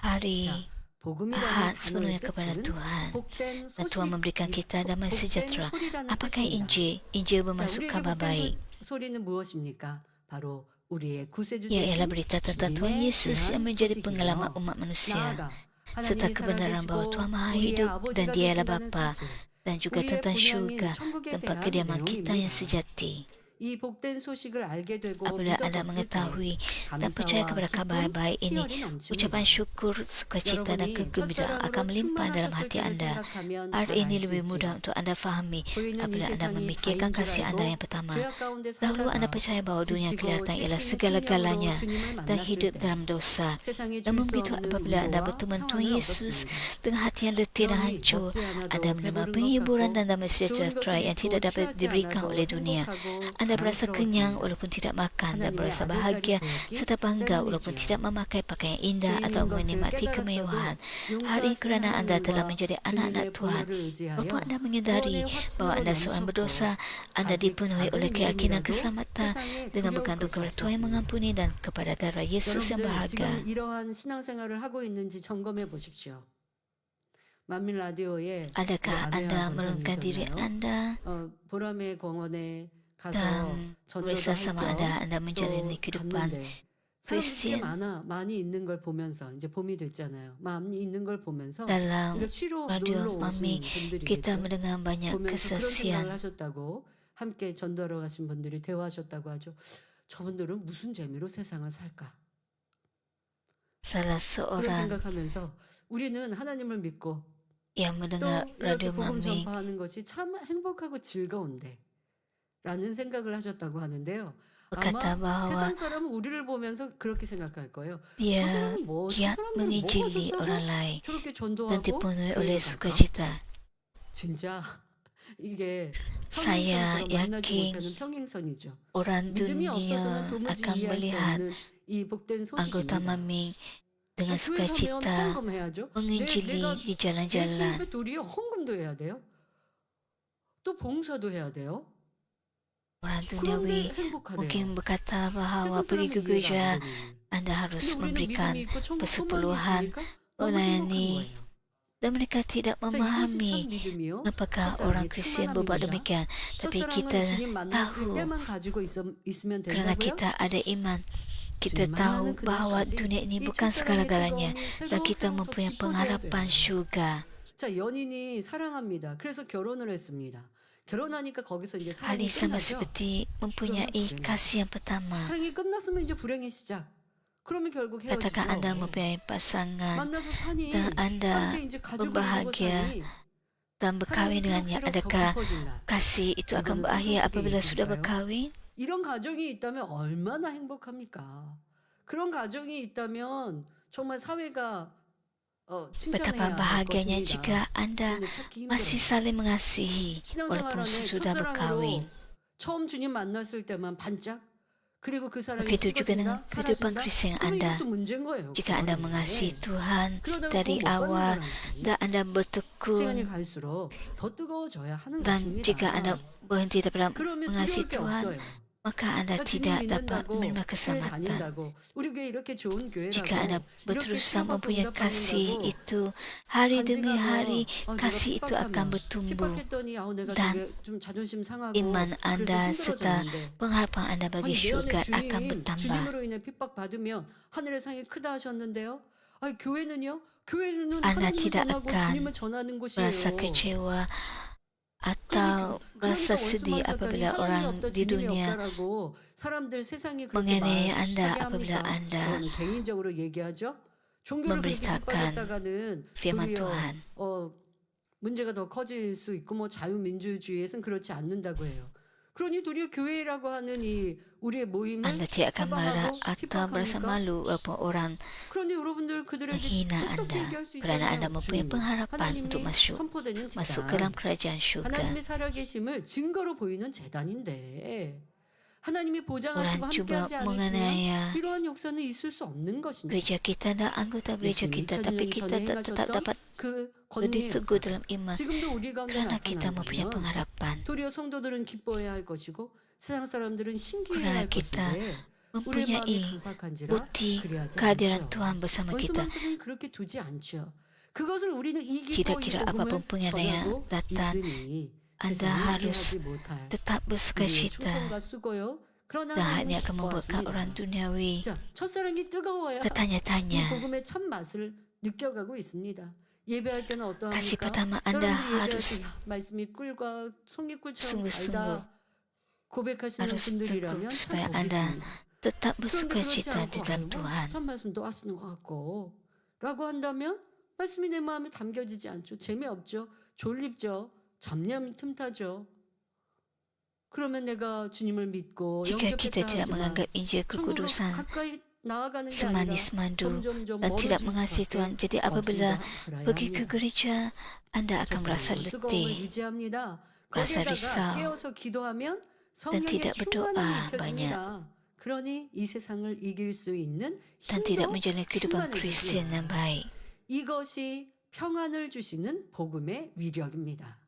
hari 자, 복음이라는 Ahad 단어의 sepenuhnya kepada 뜻은 Tuhan. 복된 Dan Tuhan memberikan 소식, kita damai 복된 sejahtera. 소리라는 Apakah 뜻입니다. Injil? Injil 자, bermaksud 우리에게 kabar 복된 baik. 소리는 무엇입니까? 바로 우리의 구세주 Ia ialah 되신 berita tentang Tuhan 주님의 Yesus 귀한 yang menjadi 소식이에요. pengalaman umat manusia, 나아가 serta 하나님이 kebenaran bahawa 살아계시고 Tuhan Maha 우리의 hidup dan 아버지가 Dialah 되신다는 Bapa, 사실, dan juga 우리의 tentang 본향인 syurga, 천국에 tempat 대한 kediaman kita yang 내용입니다. sejati. 이 복된 소식을 알게 되고 Apabila Anda 믿어졌을 때 mengetahui dan percaya kepada kabar 기쁨, baik ini, 희열이 넘칩니다. ucapan syukur, sukacita dan 여러분이 kegembiraan akan 첫사랑으로 melimpah dalam 충만하셨을 hati 때를 Anda. 생각하면 잘 Hari ini 알 수 lebih 있지요. mudah untuk Anda fahami 보이는 이 apabila Anda 세상이 memikirkan 다인 줄 kasih Anda 알고 yang pertama. 죄악 가운데 Dahulu Anda 살다가 percaya bahawa dunia 지치고 kelihatan ialah 찢긴 segala-galanya 심령으로 주님을 dan 만났을 hidup 때 dalam dosa. 세상에 줄 Namun 수 begitu 없는 apabila Anda 위로와 bertemu Tuhan 평안을 Yesus 얻었습니다. dengan hati yang letih dan 그러니 hancur, 먹지 않아도 Anda menerima 배부른 penghiburan 것 dan 같고 damai 좋은 sejahtera 것을 yang 입고 tidak dapat 취하지 diberikan 않아도 oleh dunia. 행복하고 Anda berasa kenyang 자랑스러웠습니다. walaupun tidak makan dan 하나님의 berasa 아들, bahagia 딸이 되었기 serta bangga walaupun 때문이지요. tidak memakai pakaian indah 죄 atau 있는 것을 menikmati 깨달았어도 kemewahan. Hari 용서하시는 kerana Anda telah 하나님과 menjadi anak-anak 주님의 Tuhan. 보혈을 의지하여 Walaupun Anda menyadari 구원의 bahawa 확신으로 Anda seorang 넘쳤고 berdosa, Anda 아직 dipenuhi 작은 oleh keyakinan 믿음이라도 keselamatan 세상에 dengan 두려울 bergantung 것이 kepada Tuhan yang 없었습니다. mengampuni dan kepada darah Yesus yang 여러분들 berharga. 지금 이러한 신앙생활을 하고 있는지 점검해 보십시오. 만민 라디오에 Adakah Anda menurunkan diri 전사님이잖아요. Anda 보람의 공원에 가서 dan 전도도 bersama 할 Anda, 겸 Anda menjalani 또 kehidupan 갔는데 사람들이 꽤 Kristian 많이 있는 걸 보면서 이제 봄이 됐잖아요. 많이 있는 걸 보면서 dalam 우리가 쉬러 radio 놀러 Mami. 오신 Kita 분들이겠죠. mendengar banyak 보면서 그런 생각을 kesaksian. 하셨다고 함께 전도하러 가신 분들이 대화하셨다고 하죠. 저분들은 무슨 재미로 세상을 살까? Salah 그런 seorang 생각하면서 우리는 하나님을 믿고 yang 또 mendengar 이렇게 radio 복음 Mami 전파하는 것이 참 행복하고 즐거운데 라는 생각을 하셨다고 하는데요. berkata 아마 bahawa 세상 사람은 우리를 보면서 그렇게 생각할 거예요. dia 저 사람은 뭐 giat 사람들 뭐가 menginjili 좋다고 orang lain 저렇게 dan 전도하고 dipenuhi 교회 oleh 갈까? sukacita. 진짜 이게 Saya 평행선처럼 만나지 yakin 못하는 평행선이죠. orang 믿음이 없어서는 dunia 도무지 akan 이해할 수 melihat 없는 이 복된 anggota 소식입니다. Maming dengan 교회 가면 sukacita 헌금해야죠. menginjili 내가 di 내 jalan-jalan. 수입의 도리어 헌금도 해야 돼요. 또 봉사도 해야 돼요. Orang 그런데 duniawi 행복하대요. mungkin berkata 세상 bahawa pergi 사람은 ke 이해가 gereja 안 되니. Anda 근데 harus 우리는 memberikan 믿음이 있고 천국 소망이 persepuluhan 있으니까 너무 행복한 melayani 거예요. dan mereka tidak 자, 이것이 참 memahami 믿음이요. apakah 첫사랑이 orang Kristian berbuat 충만함입니다. demikian. Tapi kita 첫사랑은 주님 만났을 tahu 때만 가지고 있으면 kerana 된다고요? kita ada iman, kita 주님 tahu 만나는 bahawa 그날까지 dunia ini 이 bukan 첫사랑의 segala-galanya 뜨거움이 dan kita 새록새록 더 mempunyai 깊어져야 pengharapan 돼요. syurga. 자, 연인이 사랑합니다. 그래서 결혼을 했습니다. 결혼하니까 거기서 이제 Hal 사랑이 ini sama 끝나죠. seperti mempunyai 불행해. kasih yang pertama. 사랑이 끝났으면 이제 불행의 시작. 그러면 결국 Katakan anda 헤어지죠. mempunyai pasangan 만나서 사니 dan anda 함께 이제 가족을 이루고 berbahagia 사니 dan berkahwin dengannya. 새록새록 더 Adakah 깊어진다. kasih itu akan 이거는 berakhir 상속 apabila 속에 sudah 있으니까요. berkahwin? 이런 가정이 있다면 얼마나 행복합니까? 그런 가정이 있다면 정말 사회가 칭찬해야 Betapa 할 bahagianya 것입니다. jika anda 근데 찾기 masih 힘들어요. saling mengasihi 신앙생활 walaupun 안에 sesudah 첫사랑으로 berkahwin. 처음 주님 만났을 때만 반짝 그리고 그 사랑이 Begitu juga dengan 식어진다, kehidupan 사라진다. Kristen 그러면 anda. 이것도 문제인 거예요. Jika anda 그거는. mengasihi Tuhan 그러다가 dari 더 못 받는 awal 거라니까요. dan anda 시간이 bertekun 갈수록 더 뜨거워져야 하는 dan 것입니다. jika anda berhenti daripada 그러면 mengasihi 두려울 게 Tuhan, 없어요. maka anda 나 주님 tidak dapat 믿는다고 menerima 교회 keselamatan. 다닌다고 우리 교회 이렇게 좋은 교회라고 Jika anda 이렇게 berterusan 치료받고 mempunyai kasih 응답받는다고 itu, hari demi 간증하면 hari 내가 kasih itu akan 핍박하면 bertumbuh 핍박했더니 내가 dan 되게 좀 자존심 상하고 iman 그래서 anda serta 힘들어졌는데 pengharapan anda bagi 아니 내 syurga 안에 akan 주님 bertambah. 주님으로 인해 핍박받으면 하늘의 상이 크다 하셨는데요. 아니 교회는요? 교회는 Anda 하나님을 tidak 전하고 akan 주님을 전하는 merasa 곳이에요. kecewa atau 그러니까 rasa sedih 원수만 apabila 하나님이 orang 없다 di 주님이 dunia 없다라고 사람들 세상이 그렇게 mengenai anda 말하게 apabila 합니까? anda 그거는 개인적으로 얘기하죠. 종교를 그렇게 memberitakan 핍박했다가는 firman 도리어 Tuhan. 문제가 더 커질 수 있고 뭐 자유민주주의에서는 그렇지 않는다고 해요. 그러니 도리어 교회라고 하는 이 우리의 모임을 Anda tidak akan marah 해방하고 atau merasa 핍박합니까? malu walaupun orang 그런데 여러분들 그들에게 menghina 어떻게 anda 얘기할 수 kerana anda 있잖아요. mempunyai 주님, pengharapan untuk 하나님이 masuk 선포되는 ke 재단. dalam kerajaan syurga. 하나님이 살아계심을 증거로 보이는 재단인데 하나님이 보장하시고 Orang cuba 함께하지 않으시면 menganiaya 이러한 역사는 있을 수 없는 것입니다. gereja kita dan anggota gereja 예수님이 kita, tapi 2000년 kita 전에 tetap 행하셨던 dapat 그 권능의 diteguh 역사 dalam iman 지금도 우리 가운데 kerana kita mempunyai 나타나면 pengharapan. 도리어 성도들은 기뻐해야 할 것이고 세상 사람들은 신기해야 Kerana 할 kita 것인데 우리의 마음이 mempunyai 강팍한지라 bukti 그리하지 kehadiran 않죠. Tuhan bersama kita. 원수만큼은 그렇게 두지 않죠. 그것을 우리는 이기고 이 Kira-kira 복음을 apapun penganiayaan 전하고 datang, 있으니 anda 세상이 harus 이해하지 못할 tetap 우리의 bersukacita 충성과 수고요. 그러나 dan 하나님은 hanya akan membuatkan 기뻐하십니다. orang duniawi 자, 첫사랑이 뜨거워야 이 tertanya-tanya. 복음의 참 맛을 느껴가고 있습니다. 예배할 때는 Kasih 어떠합니까? pertama anda 여러분들 예배할 harus 때 말씀이 꿀과 송이꿀처럼 sungguh-sungguh 달다 고백하시는 harus 분들이라면 teguh 참 supaya 복이 anda 있습니다. tetap 그런데 그렇지 bersukacita di 않고 dalam Tuhan. 참 말씀도 하시는 것 같고 라고 한다면 말씀이 내 마음에 담겨지지 않죠. 재미없죠. 졸립죠. 잡념이 틈타죠. 그러면 내가 주님을 믿고 Jika kita 영접했다 tidak 하지만 menganggap Injil 천국으로 kekudusan 가까이 나아가는 게 아니라 semanis madu 점점점 dan tidak 멀어질 mengasihi 수밖에 Tuhan, jadi apabila 없습니다. pergi ke gereja anda akan merasa 뜨거움을 letih, 유지합니다. merasa 거기에다가 risau 깨어서 기도하면 dan 성령의 tidak berdoa 충만함이 banyak 느껴집니다. 그러니 이 세상을 이길 수 있는 dan tidak 힘도 menjalani kehidupan Kristian yang 충만해집니다. baik. 이것이 평안을 주시는 복음의 위력입니다.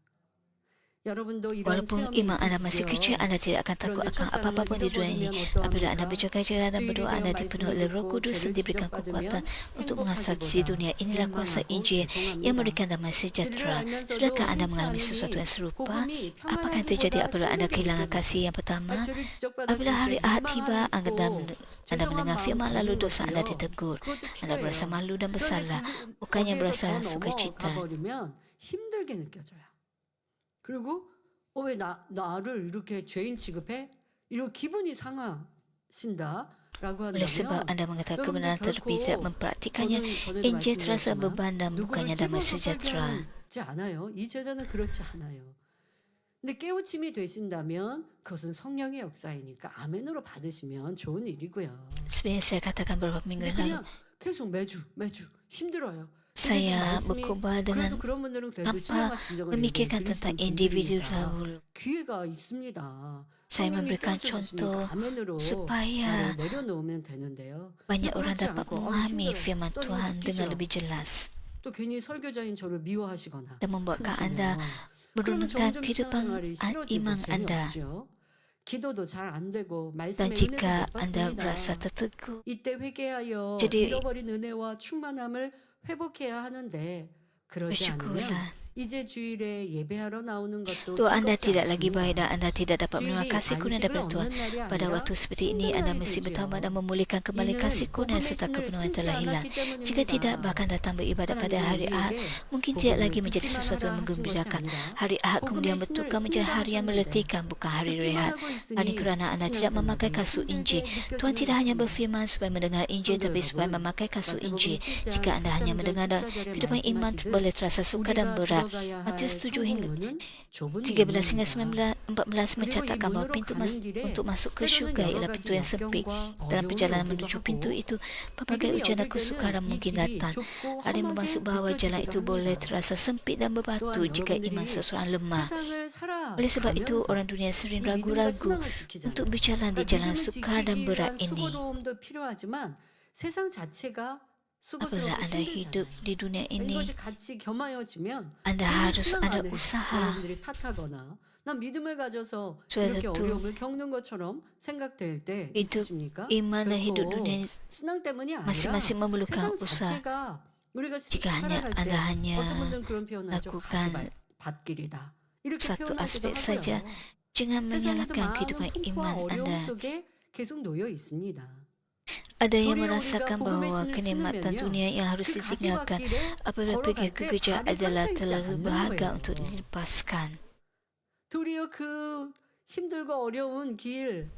여러분도 이런 Walaupun 체험이 iman anda masih kecil, 있으시죠? anda tidak akan takut 그런데 akan apa-apa pun di dunia ini. 첫사랑을 Apabila anda 잃어버리면 berjaga-jaga dan 주일이 berdoa, 되어 anda dipenuhi oleh Roh 말씀을 Kudus dan 듣고 diberikan 죄를 kekuatan 지적받으면 untuk mengasati dunia. Inilah kuasa 행복하기보다 Injil 죄송합니다. yang memberikan damai 진리를 sejahtera. 알면서도 Sudahkah anda 흔치 mengalami sesuatu yang 않으니 serupa? 복음이 Apakah yang terjadi 평안하기보다 apabila anda 힘들게 kehilangan 느껴져요. kasih yang pertama? 죄를 지적받았을 Apabila hari 때 Ahad 민망함이 tiba, anda 있고 anda mendengar 죄송한 firman 마음 lalu 갖는 dosa anda 것이요. ditegur. 그것도 Anda berasa 필요해요. malu dan 그런데 bersalah, bukannya 거기에서 berasa 더 sukacita. 넘어가 버리면 힘들게 느껴져요. 그리고 왜 나를 이렇게 죄인 취급해? 이런 기분이 상하신다라고 Oleh sebab 한다면 anda mengatakan 여러분들 kebenaran tetapi tidak 결코 mempraktikannya, 저는 전에도 Injil terasa 말씀드렸지만 beban dan 누구를 bukannya damai 찝어서 sejahtera. 살게 하지 않아요. 이 재단은 그렇지 않아요. 근데 깨우침이 되신다면 그것은 성령의 역사이니까 아멘으로 받으시면 좋은 일이고요. Sebenarnya saya katakan beberapa minggu 근데 yang lalu, 그냥 계속 매주 힘들어요. Saya 말씀이 berkhotbah 그래도 dengan 그런 분들은 그래도 tanpa 신앙하신 적을 memikirkan 얘기해 tentang 주시는 individu 분들이니까 dahulu. 기회가 있습니다. Saya 성령이 memberikan 깨우쳐 주시니까 contoh 아멘으로 supaya 나를 내려놓으면 되는데요. 근데 banyak orang 그렇지 dapat 않고 memahami 힘들어 firman 떨림을 Tuhan dengan 느끼셔. lebih jelas 또 괜히 설교자인 저를 미워하시거나 dan membuatkan Anda 그러면 menurunkan 점점 kehidupan 신앙생활이 싫어지고 iman Anda. 재미없지요. 기도도 잘 안 되고 Dan 말씀의 은혜도 jika 못 Anda berasa 받습니다. tertegun, 이때 회개하여 jadi 잃어버린 은혜와 충만함을 회복해야 하는데 그러지 않으면 bersyukurlah. 이제 주일에 예배하러 나오는 것도 Tuhan Anda 즐겁지 tidak lagi baik dan 않습니다. Anda tidak dapat menerima 주일이 kasih kurnia 안식을 daripada Tuhan. 얻는 날이 Pada 아니라 waktu seperti ini, 힘든 Anda 날이 mesti bertaubat dan 되지요. memulihkan kembali 이는 kasih kurnia 복음의 serta 신을 kepenuhan 신지 telah hilang. 않았기 Jika tidak, 때문입니다. bahkan datang beribadat pada 하나님은 hari Ahad, 우리에게 mungkin tidak 복음을 lagi menjadi 듣기만 sesuatu yang 하라 하신 것이 menggembirakan. 아니라 Hari Ahad kemudian 복음의 신을 bertukar menjadi hari yang 신자하셨는데 meletihkan, bukan hari 듣기만 rehat. 하고 Hanya 있으니 kerana Anda tidak memakai 신앙생활이 kasut 힘들게 Injil. Tuhan 느껴지는 tidak hanya 것입니다. berfirman supaya mendengar Injil, 성도 tapi supaya 여러분, memakai kasut 마태복음 Injil. 7장 Jika Anda hanya 13절 mendengar dan 14절에 kehidupan iman 말씀하시듯 boleh terasa sukar dan 우리가 berat. 들어가야 할 Matius 7 hingga 성공문은 좁은 13 hingga 문입니다. 14 그리고 이 mencatatkan bahawa 문으로 pintu 가는 길에 untuk masuk ke 때로는 syurga 여러 ialah 가지 pintu yang sempit. 역경과 Dalam 어려움이 perjalanan 오기도 menuju pintu 하고 itu, pelbagai 믿음이 ujian dan 어릴 kesukaran 때는 이 mungkin 길이 datang. 좁고 Ada yang 험하게 bermaksud bahawa jalan 느껴지기도 itu boleh 합니다. terasa sempit dan berbatu 또한 jika iman 여러분들이 seseorang lemah. 세상을 Oleh sebab itu, 살아가면서 orang dunia sering 이 믿음과 ragu-ragu 신앙을 untuk 지키잖아요. berjalan di 그러니까 jalan 믿음을 sukar dan 지키기 berat 위한 ini. 수고로움도 필요하지만 세상 자체가 Apabila 수고스럽고 Anda hidup 힘들잖아요. di dunia 그러니까 ini, 이것이 같이 겸하여지면 Anda 오늘 harus 신앙 ada 안에 usaha. 여러분들이 탓하거나 난 믿음을 가져서 Sudah 이렇게 tentu 어려움을 겪는 것처럼 생각될 때 hidup 있으십니까? iman dan hidup 결코 dunia 신앙 때문이 아니라 masing-masing memerlukan 세상 usaha. 자체가 우리가 Jika hanya 살아갈 Anda 때 hanya 어떤 분들은 그런 표현하죠. lakukan 가시밭길이다. 이렇게 satu 표현하기도 aspek saja, 하고요. jangan 세상에도 menyalahkan 많은 kehidupan 풍파와 iman 어려움 Anda. 속에 계속 놓여 있습니다. Ada yang 도리어 우리가 merasakan 복음의 bahawa 신을 kenikmatan 신으면요. dunia yang harus 그 ditinggalkan 가시밭길에 apabila pergi 걸어갈 ke 때 gereja 발이 adalah 상처 있지 terlalu 않는 berharga 거예요. untuk dilepaskan. 도리어 그 힘들고 어려운 길,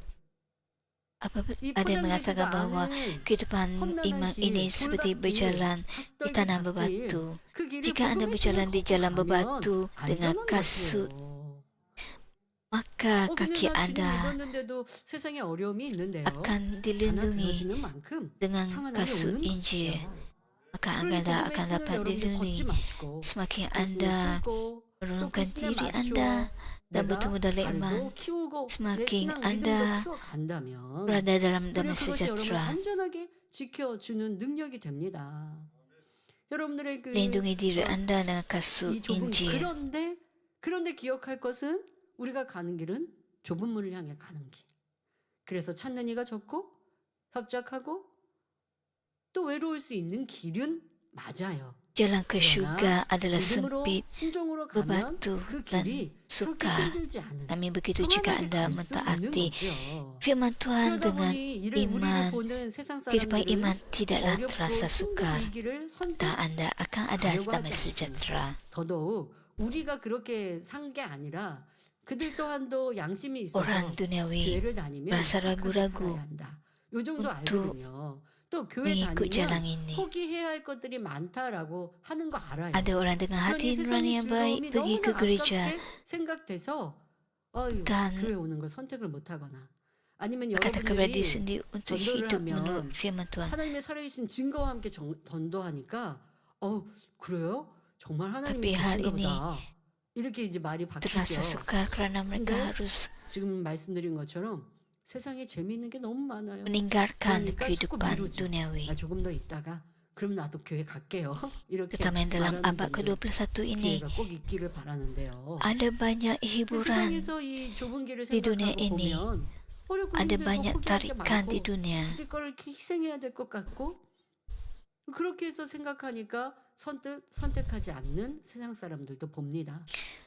Apabila 이 ada yang 포장되지도 mengatakan bahawa 않은 kehidupan 험난한 iman 길, ini seperti 돌밭길, berjalan di 가시떨기 tanah 밭길, berbatu. 그 길을 Jika Anda 복음의 신을 berjalan di 걷고 jalan 가면 berbatu dengan 안전한 kasut, 것이에요. maka 근데 kaki 나 주님 Anda 믿었는데도 세상에 어려움이 있는데요. akan 하나 dilindungi 들어지는 만큼 dengan 평안함이 kasut 오는 Injil. 것이죠. Maka 그러니 Anda 복음의 akan 신을 dapat 여러분들 걷지 dilindungi. 마시고 Semakin 자신을 Anda 신고 또 그 menurunkan 신에 diri 맞추어 Anda dan 내가 bertumbuh dalam iman, 알고 키우고 내 semakin 신앙 믿음도 Anda 키워간다면 berada dalam 오히려 damai 그것이 여러분을 sejahtera. 안전하게 지켜주는 능력이 됩니다. 여러분들의 그 Lindungi diri Anda dengan kasut 이 좁은 Injil. 그런데 기억할 것은 우리가 가는 길은 좁은 문을 향해 가는 길. 그래서 찾는 이가 적고 협착하고 또 외로울 수 있는 길은 맞아요. Jalan ke 그러나 syurga adalah 믿음으로 sempit, 순종으로 가면 berbatu 그 dan 길이 그렇게 sukar. 힘들지 않은 Namun begitu jika 평안하게 Anda 갈 수 있는 mentaati 거죠. firman Tuhan 그러다 dengan 보니 우리를 iman, 보는 세상 kehidupan 사람들은 iman tidaklah 어렵고 terasa 힘든 sukar. 이 길을 Dan Anda akan ada 가려고 damai 하지 sejahtera. 더더욱 우리가 그렇게 산 게 아니라 그들 또한도 양심이 있어서 Orang duniawi 교회를 다니면 merasa 착하게 ragu-ragu 살아야 한다. 요 정도 untuk 알거든요. 또 교회 mengikut jalan 다니면 ini. 포기해야 할 것들이 많다라고 하는 거 알아요. Ada orang dengan hati 그러니 nurani 세상의 yang baik 즐거움이 pergi ke 너무나 gereja 아깝게 생각돼서 아유 dan 교회 오는 걸 선택을 못하거나 아니면 kata kepada diri 여러분들이 sendiri untuk 전도를 hidup menurut 하면 firman Tuhan. 하나님의 살아계신 증거와 함께 전도하니까 그래요? 정말 Tapi 하나님이 hal 계신가 ini 보다. 이렇게 이제 말이 terasa 바뀌죠. sukar kerana mereka 근데 harus 지금 말씀드린 것처럼 세상에 재미있는 게 너무 많아요. meninggalkan 그러니까 자꾸 kehidupan 미루죠. duniawi. 나 조금 더 있다가 그럼 나도 교회 갈게요. 이렇게 Terutama yang dalam 말하는 abad 분들 ke-21 ini, 기회가 꼭 있기를 바라는데요. ada banyak hiburan 세상에서 이 좁은 길을 di dunia 생각하고 ini. 보면 어렵고 Ada 힘들고 banyak 포기할 게 tarikan di 많고 dunia. 자기 거를 이렇게 희생해야 될 것 같고 그렇게 해서 생각하니까 선택하지 않는 세상 사람들도 봅니다.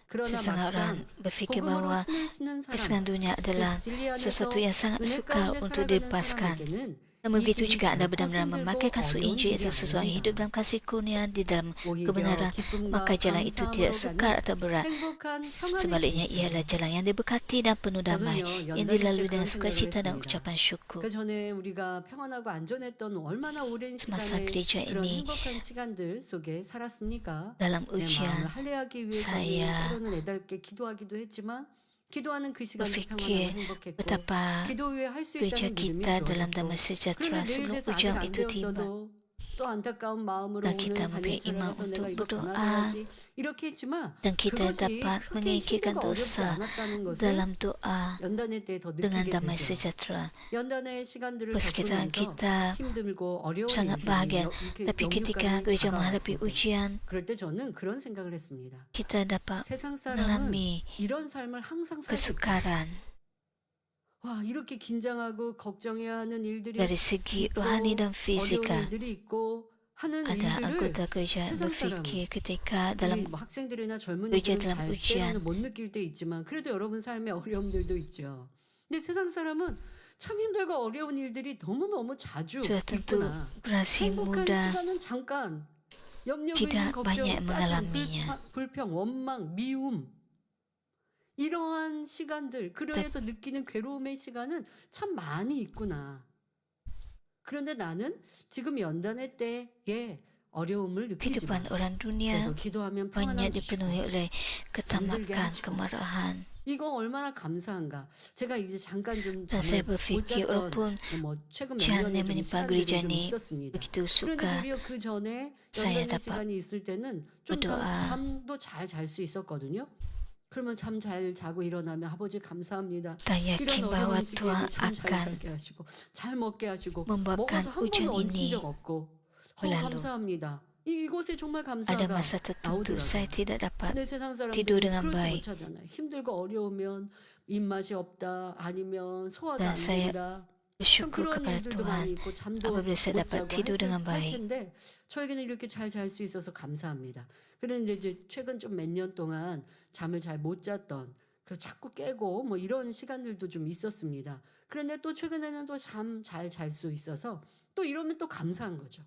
그러나 Setengah orang 막상 berfikir 복음으로 bahawa 신을 신은 사람, kesenangan dunia adalah 즉 진리 안에서 sesuatu yang sangat 은혜 sukar 가운데 untuk 살아가는 dilepaskan. 사람에게는 Namun 이 begitu 길이 jika Anda 결코 benar-benar 힘들고 memakai kasut 어려운 Injil 길이 itu seseorang yang hidup 아닙니다. dalam kasih kurnia di dalam 오히려 kebenaran, 기쁨과 maka jalan itu tidak 감사함으로 sukar 가는 atau berat. 행복한 평안의 Sebaliknya 길이죠. ialah jalan yang diberkati dan penuh damai, 저는요, yang 연단일 때 dilalui 그런 dengan 생각을 sukacita dan 했습니다. ucapan syukur. 그 전에 우리가 평안하고 안전했던 얼마나 오랜 Semasa 시간에 gereja 그런 ini 행복한 시간들 속에 살았습니까? dalam 내 마음을 ujian, 할례하기 위해서 saya 때로는 애달게 기도하기도 했지만 기도하는 그 시간도 평안하고 berfikir 행복했고 betapa 기도 후에 할 수 gereja 있다는 믿음이 kita dalam 들어졌고 damai sejahtera 그런데 내일 sebelum 돼서 아직 ujian 안 itu tiba. 되었어도 또 또 안타까운 마음으로 Dan 오늘 kita mempunyai 반일차를 iman 해서 untuk 내가 이거 berdoa 전화해야지 이렇게 했지만 dan kita 그것이 dapat 그렇게 meninggikan 힘들고 어렵지 dosa 않았다는 것을 dalam doa 연단의 때 더 dengan 느끼게 damai 되죠. sejahtera. 연단의 시간들을 Persekitaran 겪으면서 kita 힘들고 어려운 sangat 일들이 bahagia. 이렇게 Tapi ketika 영육간에 gereja 다가왔을 menghadapi 때 ujian, 그럴 때 저는 그런 생각을 했습니다. kita dapat 세상 사람은 mengalami 이런 삶을 항상 살겠다. kesukaran 와, 이렇게 긴장하고 걱정해야 하는 일들이 dari segi 있고 rohani dan 어려운 fizikal. 일들이 있고 하는 Ada 일들을 anggota gereja 세상 사람은 berfikir ketika 우리 dalam 뭐 학생들이나 젊은 gereja 이들은 dalam 잘 ujian, 때로는 못 느낄 때 있지만 그래도 여러분 삶에 어려움들도 있죠. 근데 세상 사람은 참 힘들고 어려운 일들이 너무너무 자주 sudah tentu 있구나. generasi 행복한 muda 시간은 잠깐 염려고 tidak 있는 걱정, banyak 짜증, mengalaminya. 불평, 원망, 미움 이러한 시간들 그래서 느끼는 괴로움의 시간은 참 많이 있구나. 그런데 나는 지금 연단의 때에 어려움을 느끼지만 Kehidupan orang dunia 그래도 기도하면 평안함 banyak 주시고 dipenuhi oleh 잠들게 ketamakan, 하시고 kemarahan. 이거 얼마나 감사한가. 제가 이제 잠깐 좀 Dan saya 잠을 못 berfikir 잤던 walaupun 뭐 최근 몇 ujian 년에 yang 좀 menimpa 시간들이 gereja 좀 ini 있었습니다. begitu 그런데 sukar, 오히려 그 전에 saya 연단의 dapat 시간이 있을 때는 좀 berdoa. 잠도 잘 잘 수 있었거든요. 그러면 잠 잘 자고 일어나면 아버지 감사합니다. Dan 이런 yakin bahwa 어려운 시기에도 Tuhan 잠 잘 akan 자게 하시고 잘 먹게 하시고 membuatkan 먹어서 한 번도 ujung 얹힌 ini 적 없고 berlalu. 감사합니다. 이곳에 정말 Ada 감사가 masa tertentu saya 나오더라고요. tidak dapat 근데 세상 tidur 사람들은 dengan 그러지 baik. 못하잖아요. 힘들고 어려우면 입맛이 없다 아니면 소화가 Dan 안 saya 된다. 그럼 bersyukur 그런 kepada 일들도 Tuhan 많이 있고 잠도 apabila saya 못 dapat 자고 tidur dengan 할 baik. 텐데 저에게는 이렇게 잘 잘 수 있어서 감사합니다. 그런데 이제 최근 좀 몇 년 동안 잠을 잘 못 잤던 그래서 자꾸 깨고 뭐 이런 시간들도 좀 있었습니다. 그런데 또 최근에는 또 잠 잘 잘 수 있어서 또 이러면 또 감사한 거죠.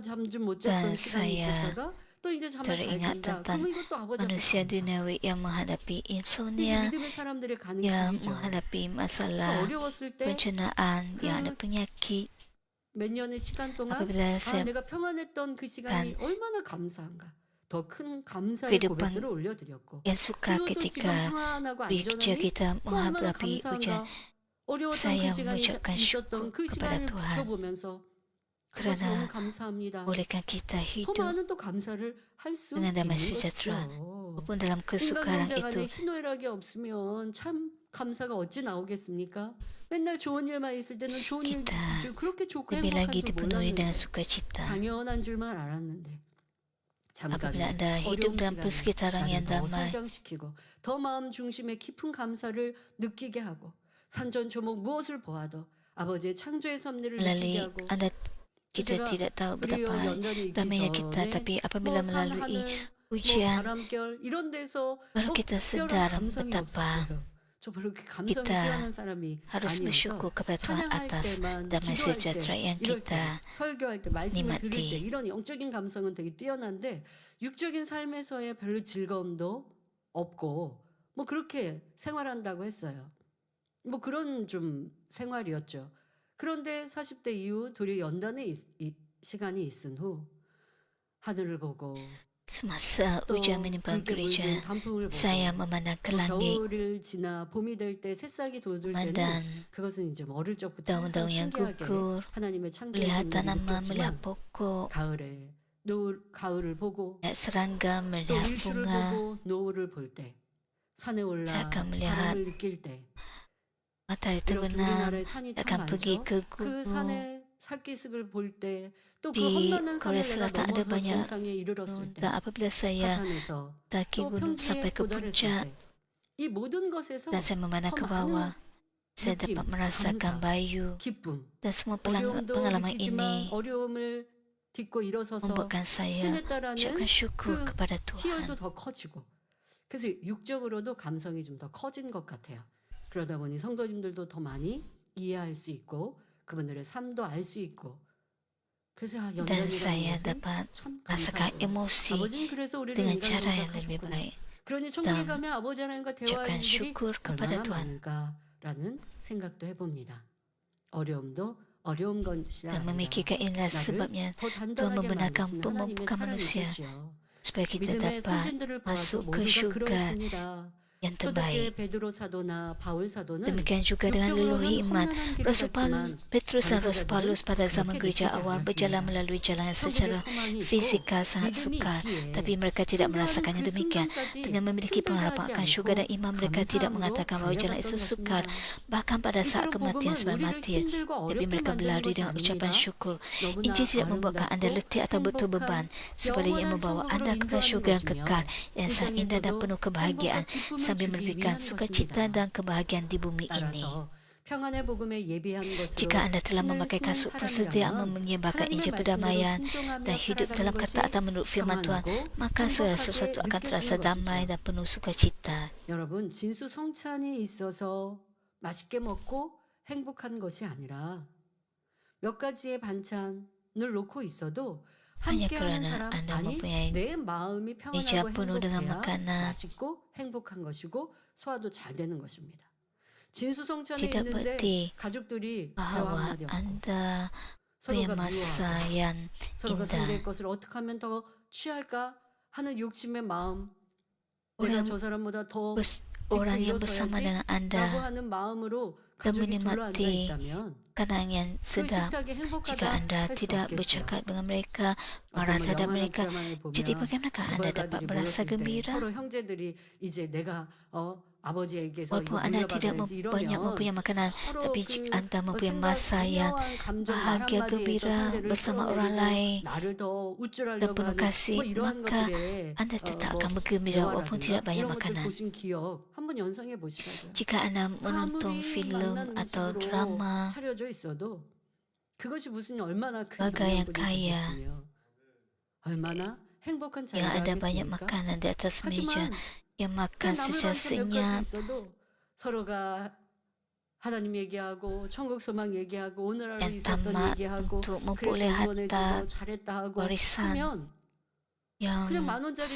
잠 좀 못 잤던 Dan 시간이 saya 있었다가 또 이제 잠을 잘 teringat 잔다. tentang 그러면 이것도 아버지 앞에 manusia 감사. duniawi yang menghadapi 이게 insomnia, 믿음의 사람들의 가는 yang 길이죠. menghadapi 그래서 masalah 어려웠을 때 pencernaan, 그 yang ada penyakit. 몇 년의 시간 동안 Apabila saya 내가 평안했던 그 시간이 얼마나 감사한가. 더 큰 감사의 kehidupan 고백들을 올려드렸고 yang suka 그리고 또 지금 ketika 평안하고 di kerja 안전함이 kita 또 얼마나 menghadapi ujian, 감사한가. 어려웠던 saya 그 시간이 mengucapkan 있었던 syukur 그 kepada 시간을 Tuhan 비춰보면서 아버지 kerana 너무 감사합니다. bolehkan kita 더 hidup 많은 또 감사를 할 수 dengan 있는 damai sejahtera. 것이죠. Walaupun dalam 인간 kesukaran 경제 간에 itu 희노애락이 없으면 참 감사가 어찌 나오겠습니까? 맨날 좋은 일만 있을 때는 좋은 일 kita 그렇게 좋고 lebih 행복한 lagi 줄 dipenuhi dengan 몰랐는데 sukacita. 당연한 줄만 알았는데 Apabila 잠깐의 Anda hidup 어려움 dalam 시간에 persekitaran 나를 yang 더 damai, 성장시키고 더 마음 중심의 깊은 감사를 느끼게 하고 산전조목 무엇을 보아도 아버지의 창조의 섭리를 느끼게 melalui 하고 Anda kita 제가 tidak tahu 우리 betapa 연단이 있기 damainya kita, 전에 tapi apabila 뭐 melalui 산하늘 뭐 ujian 바람결 이런 데서 baru kita 특별한 sedar 감성이 betapa 없었어요. 저 별로 그렇게 감성이 kita 뛰어난 사람이 harus 아니어서 bersyukur kepada Tuhan 찬양할 atas 때만 damai 기도할 sejahtera 때 yang 이럴 때 kita 설교할 때 말씀을 들을 때 nikmati. 이런 영적인 감성은 되게 뛰어난데 육적인 삶에서의 별로 즐거움도 없고 뭐 그렇게 생활한다고 했어요. 뭐 그런 좀 생활이었죠. 그런데 40대 이후 도리어 연단의 시간이 있은 후 하늘을 보고 Semasa 또 ujian menimpa 붉게 gereja, 물든 단풍을 보고 saya memandang ke 또 langit, 겨울을 지나 봄이 될 때 새싹이 돋을 때는 memandang 그것은 이제 어릴 적부터 항상 daun-daun yang 신기하게 gugur, 하나님의 창조의 melihat 섭리를 tanaman, melihat 느꼈지만 pokok, 가을에 가을을 보고 melihat serangga, 또 melihat 일출을 bunga. 보고 노을을 볼 때 산에 올라 Saya akan melihat 바람을 느낄 때 matahari 이렇게 terbenam, 우리나라에 산이 참 akan pergi 많죠. ke 그 gunung. 산의 살기슭을 볼 때 또 그 Di 험난한 Korea 산을 내가 Selatan ada 넘어서 banyak 정상에 이르렀을 때 dan apabila saya 하산에서 daki 또 gunung 평지에 sampai ke 도달했을 puncak 때 이 모든 것에서 dan saya memandang 더 ke 많은 bawah, saya 느낌, dapat merasakan 감사, bayu 기쁨 dan semua 어려움도 pengalaman 느끼지만 ini 어려움을 딛고 일어서서 membuatkan saya 해냈다라는 ucapkan syukur 그 kepada Tuhan. 희열도 더 커지고 그래서 육적으로도 감성이 좀 더 커진 것 같아요. 그러다 보니 성도님들도 더 많이 이해할 수 있고 그분들의 삶도 알 수 있고 그래서 Dan 연단이라는 saya 것은 dapat 참 merasakan 감사하고 emosi 아버지는 그래서 우리를 dengan 인간으로 cara yang lebih 생각하셨구나. baik. 그러니 천국에 dan 가면 아버지 하나님과 대화할 ucapkan 일들이 syukur kepada 얼마나 Tuhan 많을까라는 생각도 해봅니다. 어려움도 어려운 것이 dan 아니라 memikirkan inilah 나를 sebabnya 더 Tuhan 단단하게 membenarkan 만드시는 하나님의 pembukaan 사랑이 manusia 있으시오. supaya kita 믿음의 dapat 선진들을 보아서 masuk ke 모두가 syurga. 그러했습니다. yang 초대교회 terbaik. 베드로 사도나 바울 사도는 Demikian juga dengan leluhur 육적으로는 iman. 험난한 길을 Rasul 갔지만 Petrus dan Rasul 당사자들은 Paulus pada zaman 그렇게 gereja 느끼지 awal berjalan 않았습니다. melalui jalan 천국의 secara 소망이 있고 fizikal sangat 믿음이 sukar, 있기에 tapi mereka tidak 순교하는 merasakannya 그 demikian. 순간까지 Dengan memiliki pengharapan 힘들어하지 akan syurga dan 않고 iman, mereka tidak 감사함으로 mengatakan bahawa jalan itu 달려갔던 sukar, 것입니다. bahkan pada saat 이처럼 kematian 복음은 sebagai 우리를 martir. 힘들고 Tapi 어렵게 mereka 만드는 berlari 것이 dengan ucapan 아닙니다. syukur. 너무나 Injil tidak membuatkan anda 아름답고 letih atau betul beban, 행복한 sebaliknya 영원한 membawa 천국으로 anda kepada 인도하는 syurga yang kekal, 것이며 yang 이 sangat indah dan 땅에서도 penuh kebahagiaan, 행복과 기쁨을 sambil 주기 memberikan 위한 sukacita 것입니다. dan kebahagiaan di bumi ini. 따라서 평안의 복음에 예비한 Jika 것으로 anda telah 신을 memakai 신은 kasut persediaan 사람이라면 menyebarkan 하나님의 Injil 말씀대로 perdamaian 순종하며 dan hidup dalam 살아가는 것이 ketaatan menurut firman Tuhan, 평안하고 maka segala sesuatu 행복하게 akan terasa 느껴지는 damai 것이죠. dan penuh sukacita. 여러분, 진수성찬이 있어서 맛있게 먹고 행복한 것이 아니라 몇 가지의 반찬을 놓고 있어도 Hanya 함께하는 kerana 사람, anda 아니 mempunyai 내 마음이 meja 평안하고 penuh dengan 행복해야 makanan, 맛있고 행복한 것이고 소화도 잘 되는 것입니다. 진수성찬에 tidak 있는데 berarti 가족들이 대화 bahawa 한마디 없고 anda punya 서로가 masa 미워하고 yang 서로가 indah. 상대의 것을 어떻게 하면 더 취할까 하는 욕심의 마음, 내가 Orang, 저 사람보다 더 orang 짚고 yang bersama 일어서야지 dengan 라고 anda 하는 마음으로 dan 가족이 둘러앉아 menikmati 있다면 kadang yang 그 sedap. 식탁이 Jika 행복하다 anda 할 수 tidak 없겠죠. bercakap dengan mereka, marah 어떤 terhadap 영화나 mereka, 드라마를 jadi 보면 bagaimanakah anda dapat 재벌가들이 berasa 모였을 때 gembira? 서로 형제들이 이제 내가 Walaupun 아버지에게서 이거 anda tidak 물려받아야지 banyak 이러면 mempunyai makanan, 서로 tapi 그 anda mempunyai 생각 masa yang 미묘한 감정 말 bahagia, 한마디에서 gembira 상대를 bersama orang lain 끌어내리고 나를 더 dan 우쭐하려고 penuh 하는 kasih, 뭐 이러한 maka 것들에 anda tetap 뭐 akan bergembira walaupun tidak 대화라든가 banyak 이런 것들 makanan. 보신 기억 한번 연상해 보시라고요. Jika anda menonton 아무리 filem 맛난 atau 음식으로 drama, 차려져 있어도 그것이 무슨 얼마나 큰 Bagai yang 영양분이 kaya 되겠으며 얼마나 행복한 yang 자리가 ada banyak 하겠습니까? makanan di atas meja, 하지만 yang 그 makan 나물 secara 반찬 몇 가지 senyap, 있어도 서로가 하나님 얘기하고 천국 소망 얘기하고 오늘 하루 yang 있었던 tamak 얘기하고 untuk 그래서 memperoleh 응원해주고 harta 잘했다 하고 warisan 하면 yang 그냥 10,000원짜리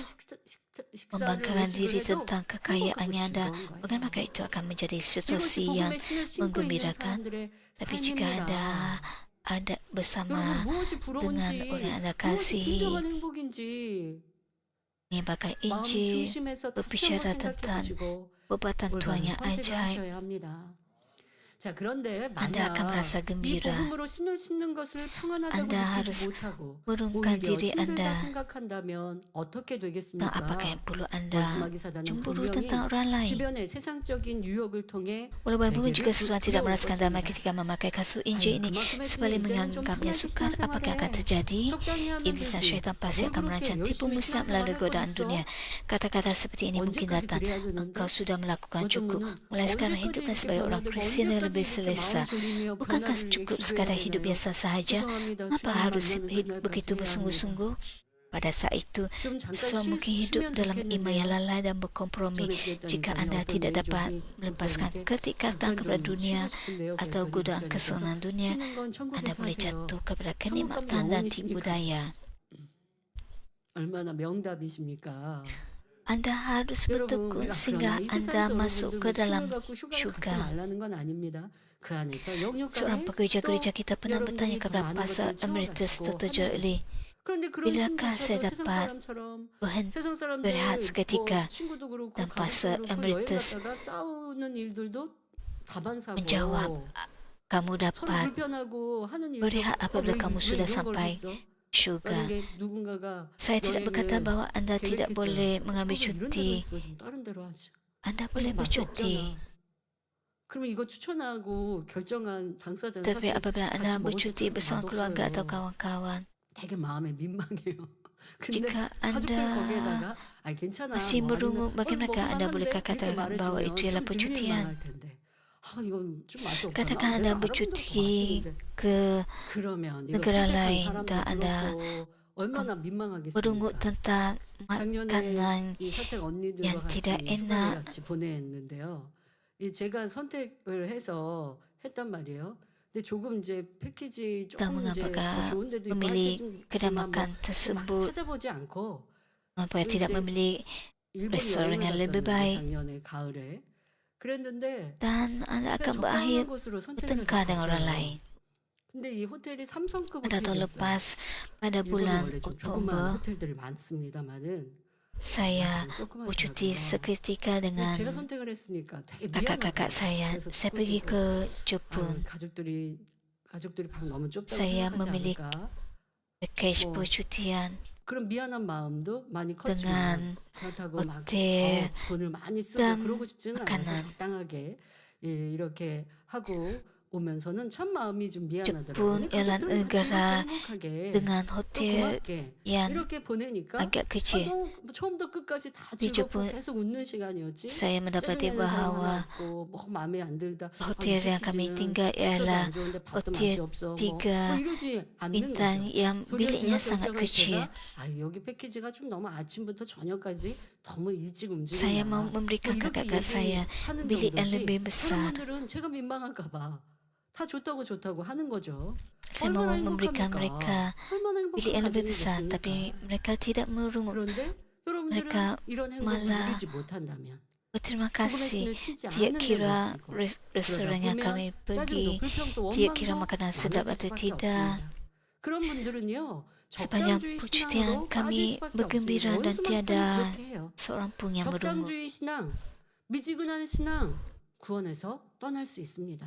식사를 membanggakan diri 외식을 해도 tentang 행복하고 kekayaannya anda, 즐거운 거예요. bagaimana itu akan menjadi 이것이 situasi yang 복음의 신을 신고 있는 menggembirakan? 사람들의 Tapi jika anda 삶입니다. ada 여러분 bersama 무엇이 dengan orang 부러운지 yang anda 무엇이 kasihi, 진정한 행복인지 menyebarkan 마음 Injil, 중심에서 다시 berbicara 한번 생각해 tentang 보시고 perbuatan Tuhan 올바른 yang 선택을 ajaib, 하셔야 합니다. 자, 그런데 anda akan 만약 merasa 이 gembira. 복음으로 신을 신는 것을 평안하다고 Anda harus 느끼지 못하고 merungkan 오히려 diri 힘들다 anda 생각한다면 어떻게 tentang 되겠습니까? apakah yang perlu anda 원수마귀 사단은 cemburu 분명히 tentang orang lain. 주변의 세상적인 유혹을 통해 Walaupun 내게를 jika seseorang tidak 두려울 merasakan damai 것입니다. ketika memakai kasut Injil ini, 그만큼 sebalik 했으니 이제는 좀 menganggapnya 편하게 sukar, apakah akan 신앙생활해. terjadi? 적당히 하면 Iblis dan 되지. syaitan pasti 뭘 akan 그렇게 merancang tipu 열심히 musnah melalui 신앙생활할 거 godaan 있어? dunia. Kata-kata seperti ini mungkin 언제까지 datang. 그래야 되는데? Engkau sudah melakukan 어떤 cukup. 분은 Mulai sekarang 언제까지 hidupkan 이렇게 sebagai orang 변화되고 Kristian yang 언제까지 lebih 이렇게 selesa. 마음을 졸이며 Bukankah 변화를 위해 cukup 기도해야 sekadar hidup 되나요? biasa sahaja? 죄송합니다. Mengapa 주님 harus 만나는 그날까지 begitu 해야 합니다. bersungguh-sungguh? Pada saat itu, 좀 잠깐 seseorang mungkin hidup 쉬면 dalam iman yang 좋겠는데요. lalai dan berkompromi. 전에 그랬다니까요. Jika anda 어떤 tidak dapat 메이족이 melepaskan 목사님께 ketikatan 잠깐 kepada 좀 dunia 쉬고 싶은데요. atau 그랬더니 godaan 목사님께서 kesenangan dunia, 쉬는 건 천국에서 anda boleh 하세요. jatuh kepada 천국 가면 kenikmatan dan tipu 영원이시니까. daya. 얼마나 명답이십니까? Anda harus 여러분, bertekun 그러나 sehingga 이 anda 세상에서 masuk 여러분들 ke dalam 휴가 갖고 휴가를 갖지 syurga. 말라는 건 아닙니다. 그 안에서 Seorang 영육간에 pekerja 또 gereja kita pernah bertanya 여러분들이 더 kepada 많은 Pastor 것들을 Emeritus 채워가시고 Dr. Joel 하면 Lee, 그런데 그런 bilakah saya 힘드셔도 세상 dapat 사람처럼 세상 사람들 berehat 뭐 seketika? 친구도 그렇고 Dan 가족도 Pastor 그렇고 여행 Emeritus 갔다가 싸우는 일들도 다반사고 menjawab, kamu 서로 dapat 불편하고 하는 일도 berehat apabila kamu sudah 이런 걸 sampai 했어? syurga. 만약에 누군가가 Saya tidak berkata 여행을 bahawa anda tidak 계획했어요. boleh mengambil 이런 데로 cuti. 있어 좀 다른 데로 하지. Anda 근데 boleh 맛이 bercuti. 없잖아. 그러면 이거 추천하고 결정한 당사자는 Tapi 사실 apabila 같이 anda 먹을 bercuti 때 bersama keluarga atau 맛없어요. kawan-kawan, 되게 마음에 민망해요. 근데 jika 가족들 anda 거기에다가 아니 괜찮아 masih 뭐 아니면 merungut, bagaimana anda 먹을만한데 boleh 이렇게 katakan bahawa 말해주면 itu ialah 좀 덜 percutian? 민망할 텐데. 아 이건 좀 맛이 없잖아. Katakan 내가 anda 알아본 데더 bercuti 맛있는데. ke 그러면 이거 negara 선택한 lain 사람도 dan anda 그렇고 얼마나 merungut 민망하겠습니까? tentang 작년에 makanan 이 선택 언니들과 yang 같이 tidak 휴가를 enak. 같이 보냈는데요. 이 제가 선택을 해서 했단 말이에요. 근데 조금 이제 패키지 Dan 조금 이제 더 mengapakah 좋은 데도 있고 memilih 할때좀 kedai 막 makan 막 tersebut? 찾아보지 않고 Mengapa 그 tidak 이제 memilih 일본 restoran 여행을 yang lebih 갔었는데 baik? 작년에 가을에 그랬는데 Dan anda 그냥 akan 적당한 berakhir 곳으로 선택을 bertengkar dengan orang 갔어요. lain. 근데 이 호텔이 3성급 Anda tahu 호텔이었어요. lepas pada 일본은 bulan 원래 좀 조그만 Oktober, 호텔들이 많습니다만은 Saya 조그맣더라고요. bercuti seketika 근데 제가 dengan 선택을 했으니까 되게 kakak-kakak 미안하더라고요. saya. 그래서 Saya pergi 그분들도 ke 아유, Jepun. 가족들이 방 너무 좁다고 Saya 생각하지 memilih 않을까? package 뭐 percutian 그런 미안한 마음도 많이 컸지만 dengan 그렇다고 막 hotel 돈을 많이 쓰고 dan 그러고 싶지는 않아서 makanan. 적당하게 예, 이렇게 하고 오면서는 참 마음이 좀 미안하더라고요. Jepun 근데 ialah 가족들은 같이 negara 이렇게 행복하게 dengan 또 hotel 고맙게 yang 이렇게 보내니까 agak kecil. 너무 처음부터 끝까지 다 Di 즐겁고 Jepun, 계속 웃는 시간이었지. saya mendapati 짜증내는 사람 하나 bahawa 없고 뭐 마음에 안 들다. 아, 이 hotel yang kami 패키지는 tinggal 식사도 ialah 안 좋은데 밥도 맛이 hotel 없어. 뭐 3 이러지 않는 bintang 거죠. yang 도리어 biliknya 제가 sangat 결정할 kecil. 때가 아, 여기 패키지가 좀 너무 아침부터 저녁까지 너무 일찍 Saya 움직인다. mau 뭐 memberikan 이렇게 kakak saya 얘기하는 bilik yang 정도지. lebih 다른 besar. 분들은 제가 민망할까 봐. 다 좋다고 하는 거죠. Saya mau 얼마나 memberikan mereka 행복합니까? 얼마나 bilik 행복한 yang lebih 가정이 besar, 됐습니까? tapi mereka tidak merungut. 그런데 여러분들은 Mereka 이런 행복을 malah 누리지 못한다면 berterima 복음의 kasih. 신을 신지 Tiap 않는 kira 모습이고 restoran yang 그러다 kami 보면 pergi, 짜증도 불평도 tiap kira 원망도 makanan sedap 많아질 atau 수밖에 tidak. 없습니다. 그런 분들은요 Sepanjang 적당주의 percutian 신앙으로 빠질 kami 수밖에 bergembira 없습니다. dan 원수 tiada 말씀은 그렇게 해요. seorang pun yang merungut. 적당주의 신앙, 미지근한 신앙 구원에서 떠날 수 있습니다.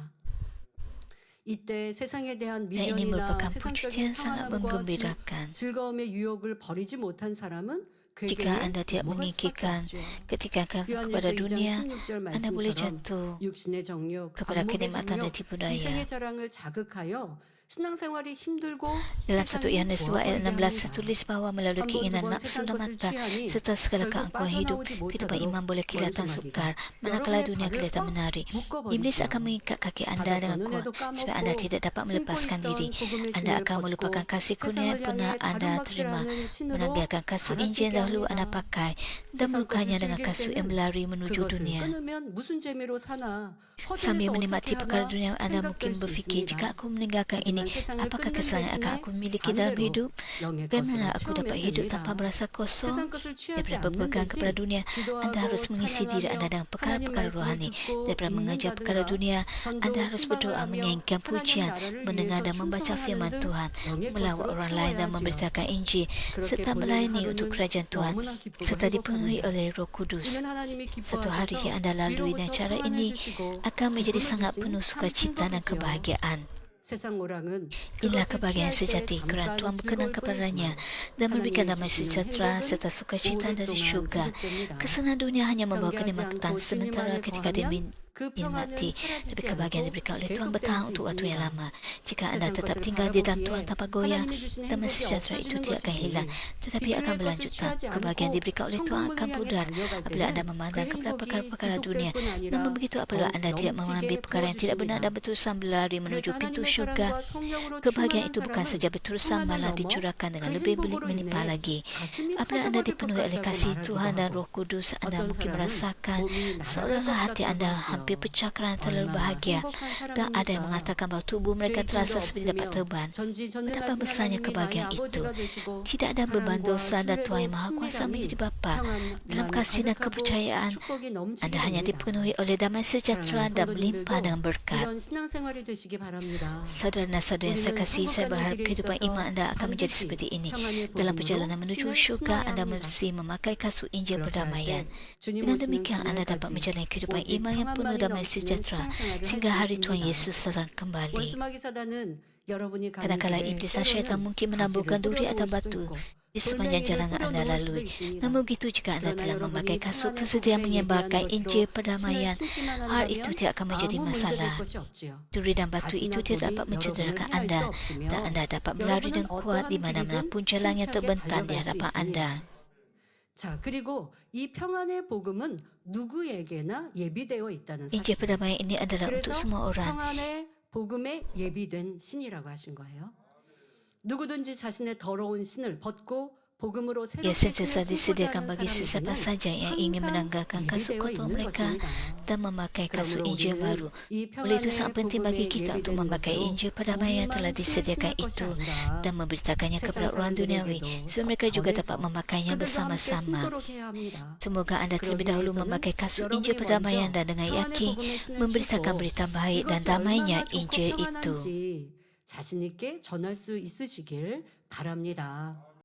이때 세상에 대한 Dan ini 미련이나 merupakan percutian 세상적인 sangat 평안함과 menggembirakan. 즐거움의 유혹을 버리지 못한 사람은 Jika 괴계에 anda tidak 넘어갈 수밖에 mengikirkan 없죠. ketikatan 귀한 kepada 예서 2장 dunia, 16절 anda boleh 말씀처럼 jatuh 육신의 정욕, kepada 안목의 kenikmatan dan 정욕, tipu daya. 이생의 자랑을 자극하여 신앙생활이 힘들고 Dalam 1 세상이 Yohanes 2 ayat 고아버리게 16 합니다. tertulis bahawa melalui 한 번, keinginan 두 번 nafsu dan 세상 것을 mata 취하니 serta segala 결국 keangkuhan hidup, 빠져나오지 kehidupan 못하도록 iman boleh kelihatan 원수마귀가 sukar, manakala 여러분의 dunia 발을 kelihatan 꽉 menarik. Iblis 묶어버리죠. akan mengikat kaki anda 바다 dengan kuat 건너에도 supaya anda 까먹고 tidak dapat 심고 melepaskan 있던 diri. 복음의 Anda 신을 akan melupakan 벗고 kasih kurnia yang 세상을 pernah 향해 anda terima, 가름막질하는 신으로 menanggalkan kasut 갈아 Injil 쓰게 yang dahulu anda 합니다. pakai dan 세상 melukanya 것을 dengan 즐길 kasut yang 때는 berlari menuju 그것을 dunia. 끊으면 무슨 재미로 사나 Sambil 허전해서 menikmati 어떻게 perkara 하나 dunia, anda mungkin 생각될 수 berfikir, jika 있습니다. aku meninggalkan ini, 하지만 세상을 apakah 끊는 kesan yang akan 대신에 aku miliki dalam 반대로 hidup? 영의 Bagaimana 것을 aku dapat 채우면 hidup tanpa 됩니다. merasa kosong? 세상 것을 취하지 Daripada 않는 berpegang kepada 대신 dunia, anda harus 기도하고 mengisi diri 찬양하며 anda dengan 하나님 perkara-perkara 말씀을 rohani. 듣고 Daripada mengajar perkara 읽는다든가 dunia, anda 전도 harus berdoa, 신방을 하며 menyanyikan 하나님 pujian, 나라를 mendengar 위해서 dan membaca 충성하는 firman 등 Tuhan, 영의 melawat 것으로 orang lain dan 채워야지요. memberitakan Injil, 그렇게 serta 보낸 melayani untuk 하루는 kerajaan Tuhan, 너무나 기쁘고 serta dipenuhi 행복합니다. oleh Roh Kudus. 이는 하나님이 Satu hari yang 기뻐하셔서 anda lalui dengan 위로부터 cara 평안을 ini 주시고 akan menjadi 기쁨을 sangat 주신 penuh 참 sukacita dan 행복이지요. kebahagiaan. 세상 오랑은 Inilah 그것을 kebahagiaan 취할 때 sejati kerana 잠깐 Tuhan berkenan 즐거울 kepadanya 뿐이지만 dan memberikan 하나님이 damai 주시는 sejahtera 행복은 serta sukacita dari 오랫동안 syurga. 지속됩니다. Kesenangan dunia hanya membawa 경계하지 kenikmatan 않고 주님 sementara 안에 ketika dia 거하면 그 평안은 dinikmati, tapi 사라지지 kebahagiaan 않고 diberikan oleh Tuhan 계속될 bertahan 수 untuk waktu yang 있습니다. lama. Jika anda 세상 tetap 것을 tinggal di dalam Tuhan 바라보기에 tanpa goyah, 하나님이 주신 damai 행복이 sejahtera itu 없어지는 tidak akan hilang, 것이지 tetapi 이 akan 세상의 것을 berlanjutan. 취하지 Kebahagiaan 않고 diberikan oleh Tuhan 성공을 akan 향해 pudar 달려갈 apabila anda 때는 그 memandang kepada 행복이 perkara-perkara dunia. 지속될 뿐 아니라 Namun begitu apabila 더욱 anda tidak mengambil 넘치게 perkara yang tidak benar dan 부어주십니다. berterusan berlari menuju 그래서 pintu 하나님의 syurga, 사랑과 성령으로 kebahagiaan 충만한 itu bukan 사람은 saja berterusan, 평안을 malah 넘어 dicurahkan dengan 그 lebih 행복으로 berlimpah 인해 lagi. 가슴이 Apabila anda 터져버릴 것 dipenuhi oleh 같다고 kasih 말하기도 Tuhan dan 하고 Roh Kudus, anda 어떤 mungkin 사람은 merasakan 몸이 날아갈 것 seolah-olah hati 같다고 anda 하지요. hampir pecah kerana terlalu 얼마나 bahagia. 행복한 Dan ada yang 사람입니까? mengatakan bahawa tubuh mereka 죄의 terasa 짐도 seperti dapat 없으며 terbang. Betapa 전지전능하신 besarnya 하나님이 나의 kebahagiaan itu. 아버지가 되시고 Tidak ada beban 사랑과 dosa dan Tuhan yang 신뢰로 Maha Kuasa menjadi 친밀함이 Bapa. Dalam 평안만 kasih dan 가득하고 kepercayaan, 축복이 넘치게 anda hanya 됩니다. dipenuhi oleh damai sejahtera 사랑하는 dan melimpah dengan 성도님들도 berkat. 이런 신앙생활이 되시기 바랍니다. Saudara dan saudara yang saya 우리는 kasih, saya 천국 가는 berharap 길에 kehidupan 있어서 iman anda akan menjadi 반드시 seperti ini. 평안의 Dalam 복음으로 perjalanan menuju 신을 syurga, 신어야 anda 합니다. mesti memakai kasut Injil 그렇게 할 perdamaian. 때 주님 Dengan 오시는 demikian, anda dapat 그날까지 menjalani kehidupan 오직 iman yang penuh 평안만이 damai 넘치는 sejahtera 신앙생활을 sehingga 할 수 hari Tuhan 있습니다. Yesus datang kembali. 원수마귀 사단은 여러분이 가는 Kadang-kala 길에 iblis dan syaitan 때로는 mungkin 가시를 menaburkan duri 뿌려놓을 atau 수도 batu 있고 di sepanjang jalan yang anda 돌멩이를 뿌려놓을 수도 lalui. 있습니다. Namun begitu, jika anda 그러나 telah memakai 여러분이 kasut 평안의 bersedia 복음에 menyebarkan 예비한 Injil 것으로 perdamaian, 신을 신기만 hal itu 한다면 tidak akan menjadi 아무 문제될 masalah. 것이 없지요. Duri dan batu 가시나 itu tidak dapat 돌이 mencederakan 여러분을 anda 피할 수 없으며 dan anda dapat berlari 여러분은 dan kuat di 어떠한 mana-mana 길이든 pun jalan yang 힘차게 terbentang di 달려갈 수 hadapan anda. 있습니다. 자, 그리고 이 평안의 복음은 누구에게나 예비되어 있다는 Injil 사실. perdamaian ini adalah untuk 그래서 semua orang. 평안의 복음에 예비된 신이라고 하신 거예요. 누구든지 자신의 더러운 신을 벗고 복음으로 새롭게 Ia sentiasa 신을 disediakan 신고자 bagi 하는 sesiapa 사람에게는 saja yang ingin 항상 menanggalkan kasut 예비되어 kotor 있는 mereka 것입니다. dan memakai kasut 그러므로 Injil 우리는 baru. 이 Oleh itu 평안의 sangat penting bagi 복음에 kita untuk 예비된 memakai 것으로 Injil perdamaian yang telah 우리만 신을 disediakan 신을 것이 itu 아니라 dan memberitakannya kepada 세상 orang duniawi 사람들에게도 supaya mereka juga 전해서 dapat memakainya 그들과 함께 bersama-sama. 신도록 해야 합니다. Semoga anda terlebih 그러기 dahulu 위해서는 memakai kasut Injil 여러분이 perdamaian 먼저 dan dengan 평안의 yakin 복음의 신을 memberitakan 신고 berita baik dan 이것이 damainya 얼마나 좋고 Injil itu. 평안한지 자신 있게 전할 수 있으시길 바랍니다.